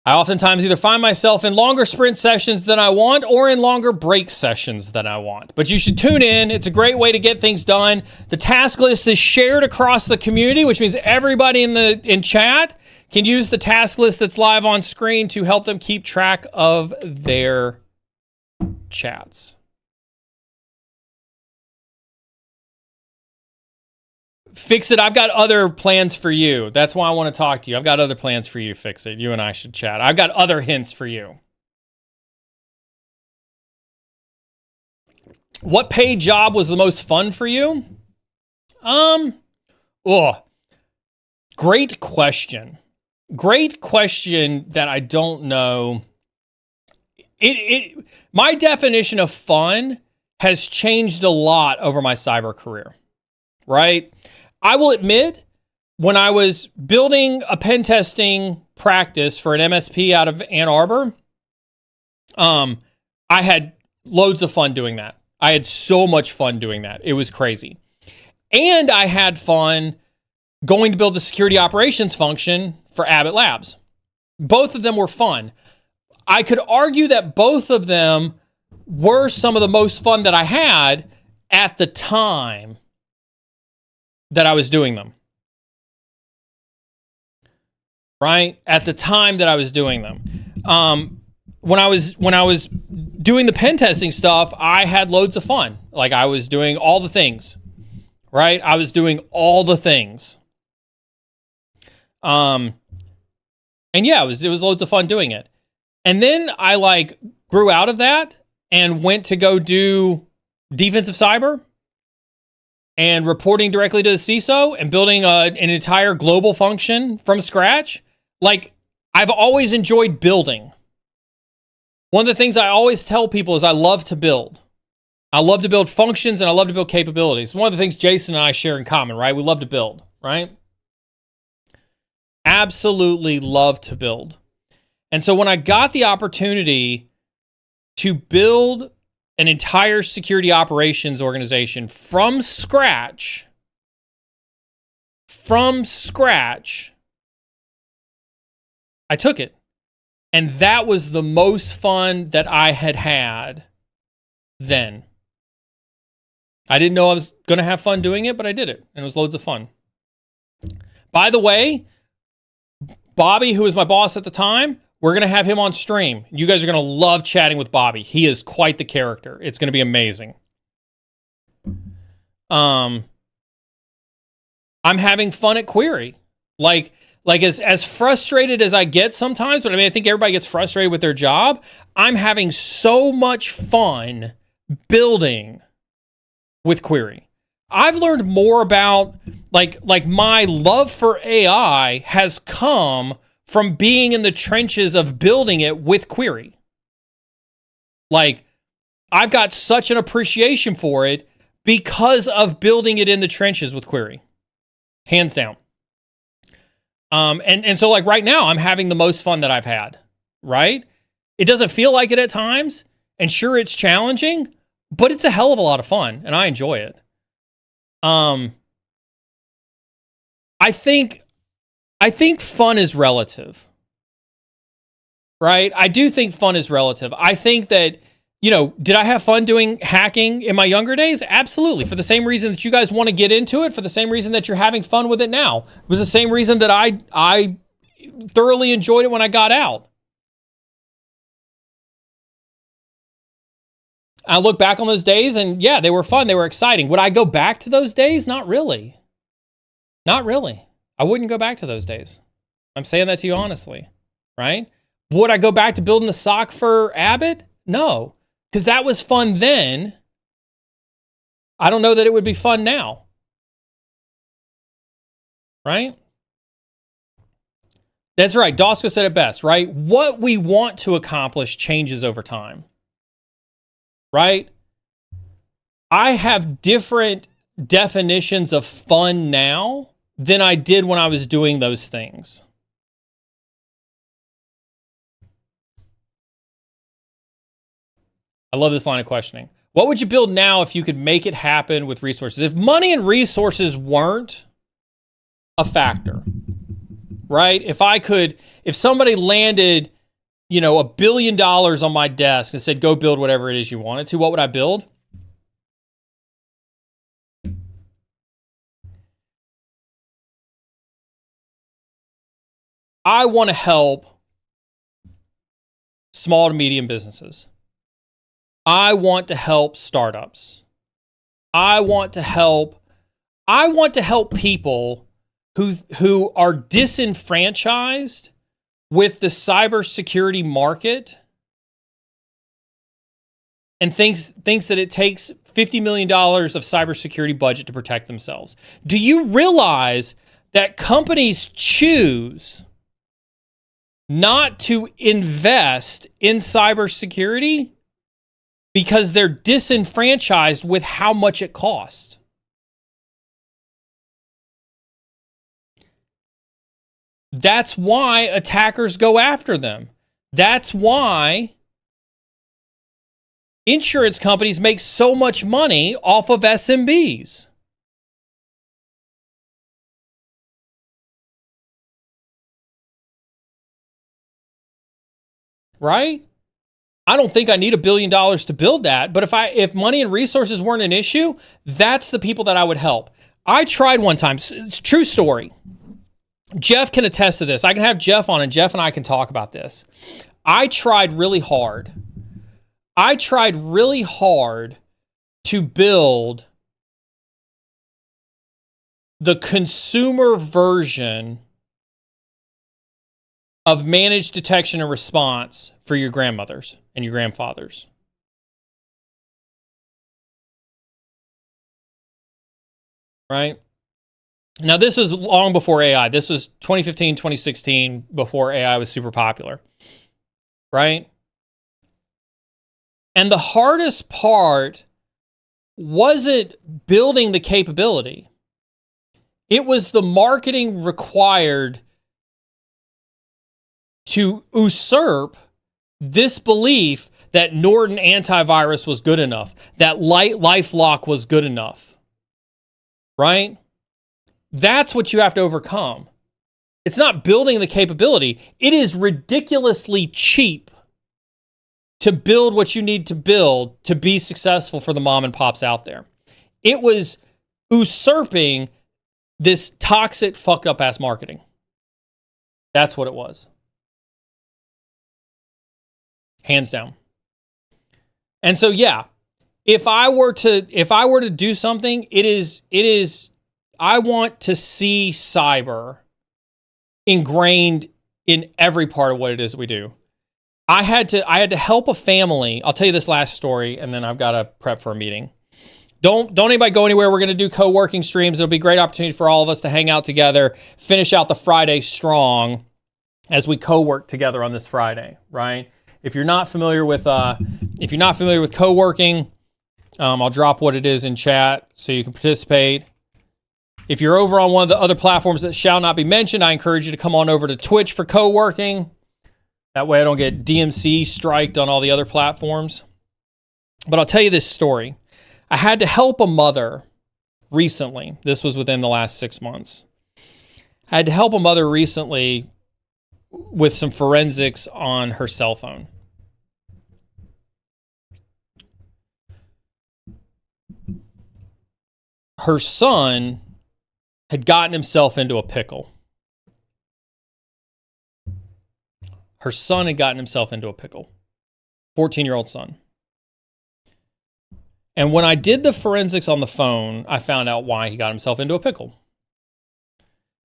I oftentimes either find myself in longer sprint sessions than I want or in longer break sessions than I want. But you should tune in. It's a great way to get things done. The task list is shared across the community, which means everybody in chat can use the task list that's live on screen to help them keep track of their chats. Fix It, I've got other plans for you. That's why I want to talk to you. I've got other plans for you, Fix It. You and I should chat. I've got other hints for you. What paid job was the most fun for you? Great question. Great question that I don't know. My definition of fun has changed a lot over my cyber career, right? I will admit, when I was building a pen testing practice for an MSP out of Ann Arbor, I had loads of fun doing that. I had so much fun doing that. It was crazy. And I had fun going to build the security operations function for Abbott Labs. Both of them were fun. I could argue that both of them were some of the most fun that I had at the time that I was doing them. Right? At the time that I was doing them. When I was doing the pen testing stuff, I had loads of fun. Like, I was doing all the things. Right? I was doing all the things. And yeah, it was loads of fun doing it. And then I grew out of that and went to go do defensive cyber and reporting directly to the CISO and building an entire global function from scratch. I've always enjoyed building. One of the things I always tell people is I love to build. I love to build functions and I love to build capabilities. One of the things Jason and I share in common, right? We love to build, right? Absolutely love to build. And so when I got the opportunity to build an entire security operations organization from scratch, I took it. And that was the most fun that I had then. I didn't know I was going to have fun doing it, but I did it. And it was loads of fun. By the way, Bobby, who was my boss at the time, we're going to have him on stream. You guys are going to love chatting with Bobby. He is quite the character. It's going to be amazing. I'm having fun at Query. Like as frustrated as I get sometimes, but I mean, I think everybody gets frustrated with their job. I'm having so much fun building with Query. I've learned more about like my love for AI has come from being in the trenches of building it with Query. Like, I've got such an appreciation for it because of building it in the trenches with Query. Hands down. And so like right now, I'm having the most fun that I've had, right? It doesn't feel like it at times, and sure, it's challenging, but it's a hell of a lot of fun, and I enjoy it. I think fun is relative, right? I do think fun is relative. I think that, did I have fun doing hacking in my younger days? Absolutely. For the same reason that you guys want to get into it, for the same reason that you're having fun with it now. It was the same reason that I thoroughly enjoyed it when I got out. I look back on those days and yeah, they were fun. They were exciting. Would I go back to those days? Not really. Not really. I wouldn't go back to those days. I'm saying that to you honestly, right? Would I go back to building the SOC for Abbott? No, because that was fun then. I don't know that it would be fun now, right? That's right. Dosco said it best, right? What we want to accomplish changes over time, right? I have different definitions of fun now than I did when I was doing those things. I love this line of questioning. What would you build now if you could make it happen with resources? If money and resources weren't a factor, right? If somebody landed, $1 billion on my desk and said, go build whatever it is you wanted to, what would I build? I want to help small to medium businesses. I want to help startups. I want to help people who are disenfranchised with the cybersecurity market and thinks that it takes $50 million of cybersecurity budget to protect themselves. Do you realize that companies choose not to invest in cybersecurity because they're disenfranchised with how much it costs? That's why attackers go after them. That's why insurance companies make so much money off of SMBs. Right? I don't think I need $1 billion to build that, but if money and resources weren't an issue, that's the people that I would help. I tried one time. It's a true story. Jeff can attest to this. I can have Jeff on, and Jeff and I can talk about this. I tried really hard to build the consumer version of managed detection and response for your grandmothers and your grandfathers. Right? Now, this was long before AI. This was 2015, 2016, before AI was super popular. Right? And the hardest part wasn't building the capability. It was the marketing required to usurp this belief that Norton antivirus was good enough, that LifeLock was good enough, right? That's what you have to overcome. It's not building the capability. It is ridiculously cheap to build what you need to build to be successful for the mom and pops out there. It was usurping this toxic, fucked up ass marketing. That's what it was. Hands down. And so, yeah, if I were to do something, it is, I want to see cyber ingrained in every part of what it is that we do. I had to help a family. I'll tell you this last story, and then I've got to prep for a meeting. Don't anybody go anywhere. We're going to do co-working streams. It'll be a great opportunity for all of us to hang out together, finish out the Friday strong as we co-work together on this Friday, right? If you're not familiar with co-working, I'll drop what it is in chat so you can participate. If you're over on one of the other platforms that shall not be mentioned, I encourage you to come on over to Twitch for co-working. That way I don't get DMC striked on all the other platforms. But I'll tell you this story. I had to help a mother recently. This was within the last 6 months. I had to help a mother recently with some forensics on her cell phone. Her son had gotten himself into a pickle. Her son had gotten himself into a pickle. 14-year-old son. And when I did the forensics on the phone, I found out why he got himself into a pickle.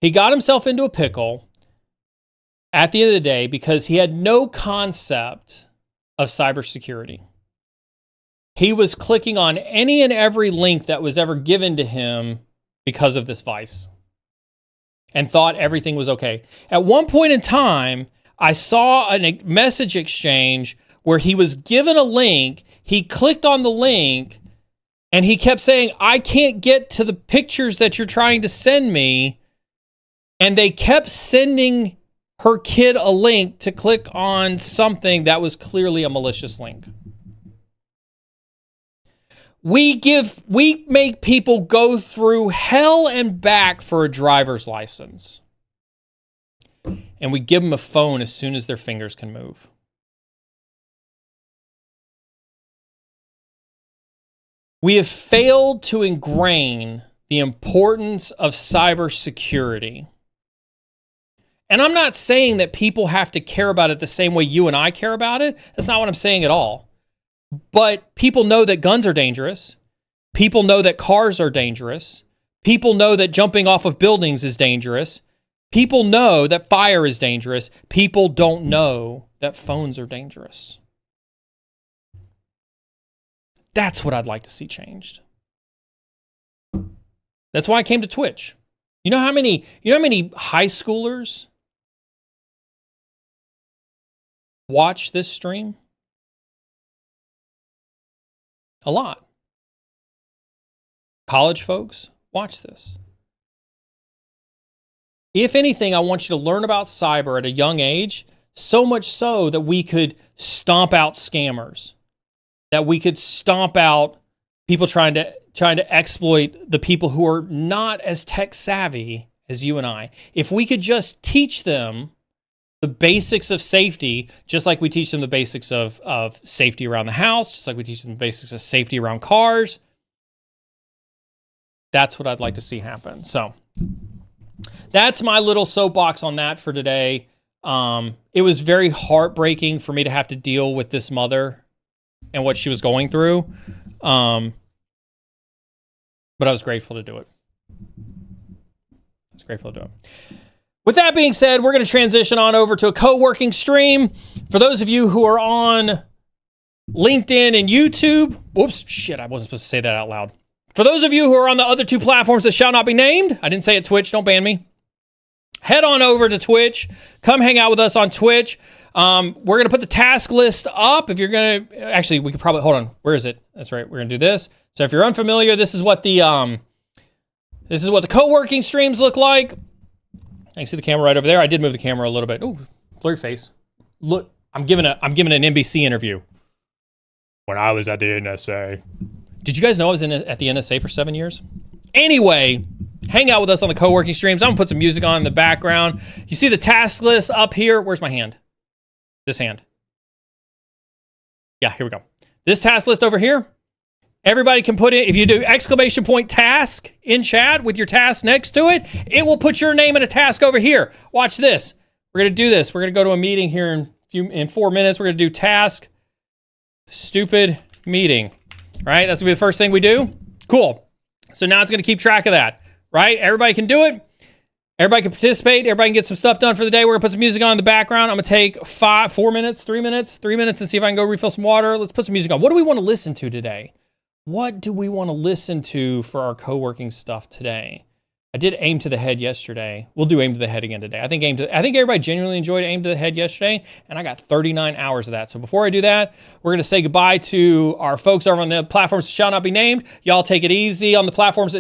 He got himself into a pickle at the end of the day because he had no concept of cybersecurity. He was clicking on any and every link that was ever given to him because of this vice and thought everything was okay. At one point in time, I saw a message exchange where he was given a link, he clicked on the link, and he kept saying, I can't get to the pictures that you're trying to send me. And they kept sending her kid a link to click on something that was clearly a malicious link. We make people go through hell and back for a driver's license. And we give them a phone as soon as their fingers can move. We have failed to ingrain the importance of cybersecurity. And I'm not saying that people have to care about it the same way you and I care about it. That's not what I'm saying at all. But people know that guns are dangerous. People know that cars are dangerous. People know that jumping off of buildings is dangerous. People know that fire is dangerous. People don't know that phones are dangerous. That's what I'd like to see changed. That's why I came to Twitch. You know how many high schoolers watch this stream? A lot. College folks, watch this. If anything, I want you to learn about cyber at a young age, so much so that we could stomp out scammers, that we could stomp out people trying to exploit the people who are not as tech savvy as you and I. If we could just teach them the basics of safety, just like we teach them the basics of safety around the house, just like we teach them the basics of safety around cars, that's what I'd like to see happen. So that's my little soapbox on that for today. It was very heartbreaking for me to have to deal with this mother and what she was going through. But I was grateful to do it. With that being said, we're going to transition on over to a co-working stream. For those of you who are on LinkedIn and YouTube, whoops, shit, I wasn't supposed to say that out loud. For those of you who are on the other two platforms that shall not be named, I didn't say it Twitch, don't ban me. Head on over to Twitch. Come hang out with us on Twitch. We're going to put the task list up. If you're going to, actually, we could probably, hold on. Where is it? That's right. We're going to do this. So if you're unfamiliar, this is what the co-working streams look like. I can see the camera right over there. I did move the camera a little bit. Ooh, blurry face. Look, I'm giving an NBC interview. When I was at the NSA. Did you guys know I was at the NSA for 7 years? Anyway, hang out with us on the co-working streams. I'm gonna put some music on in the background. You see the task list up here. Where's my hand? This hand. Yeah, here we go. This task list over here. Everybody can put in, if you do exclamation point task in chat with your task next to it, it will put your name in a task over here. Watch this. We're gonna do this. We're gonna go to a meeting here in 4 minutes. We're gonna do task stupid meeting. Right? That's gonna be the first thing we do. Cool. So now it's gonna keep track of that. Right? Everybody can do it. Everybody can participate. Everybody can get some stuff done for the day. We're gonna put some music on in the background. I'm gonna take 3 minutes and see if I can go refill some water. Let's put some music on. What do we want to listen to today? What do we want to listen to for our co-working stuff today? I did Aim to the Head yesterday. We'll do Aim to the Head again today. I think everybody genuinely enjoyed Aim to the Head yesterday, and I got 39 hours of that. So before I do that, we're going to say goodbye to our folks over on the platforms that shall not be named. Y'all take it easy on the platforms that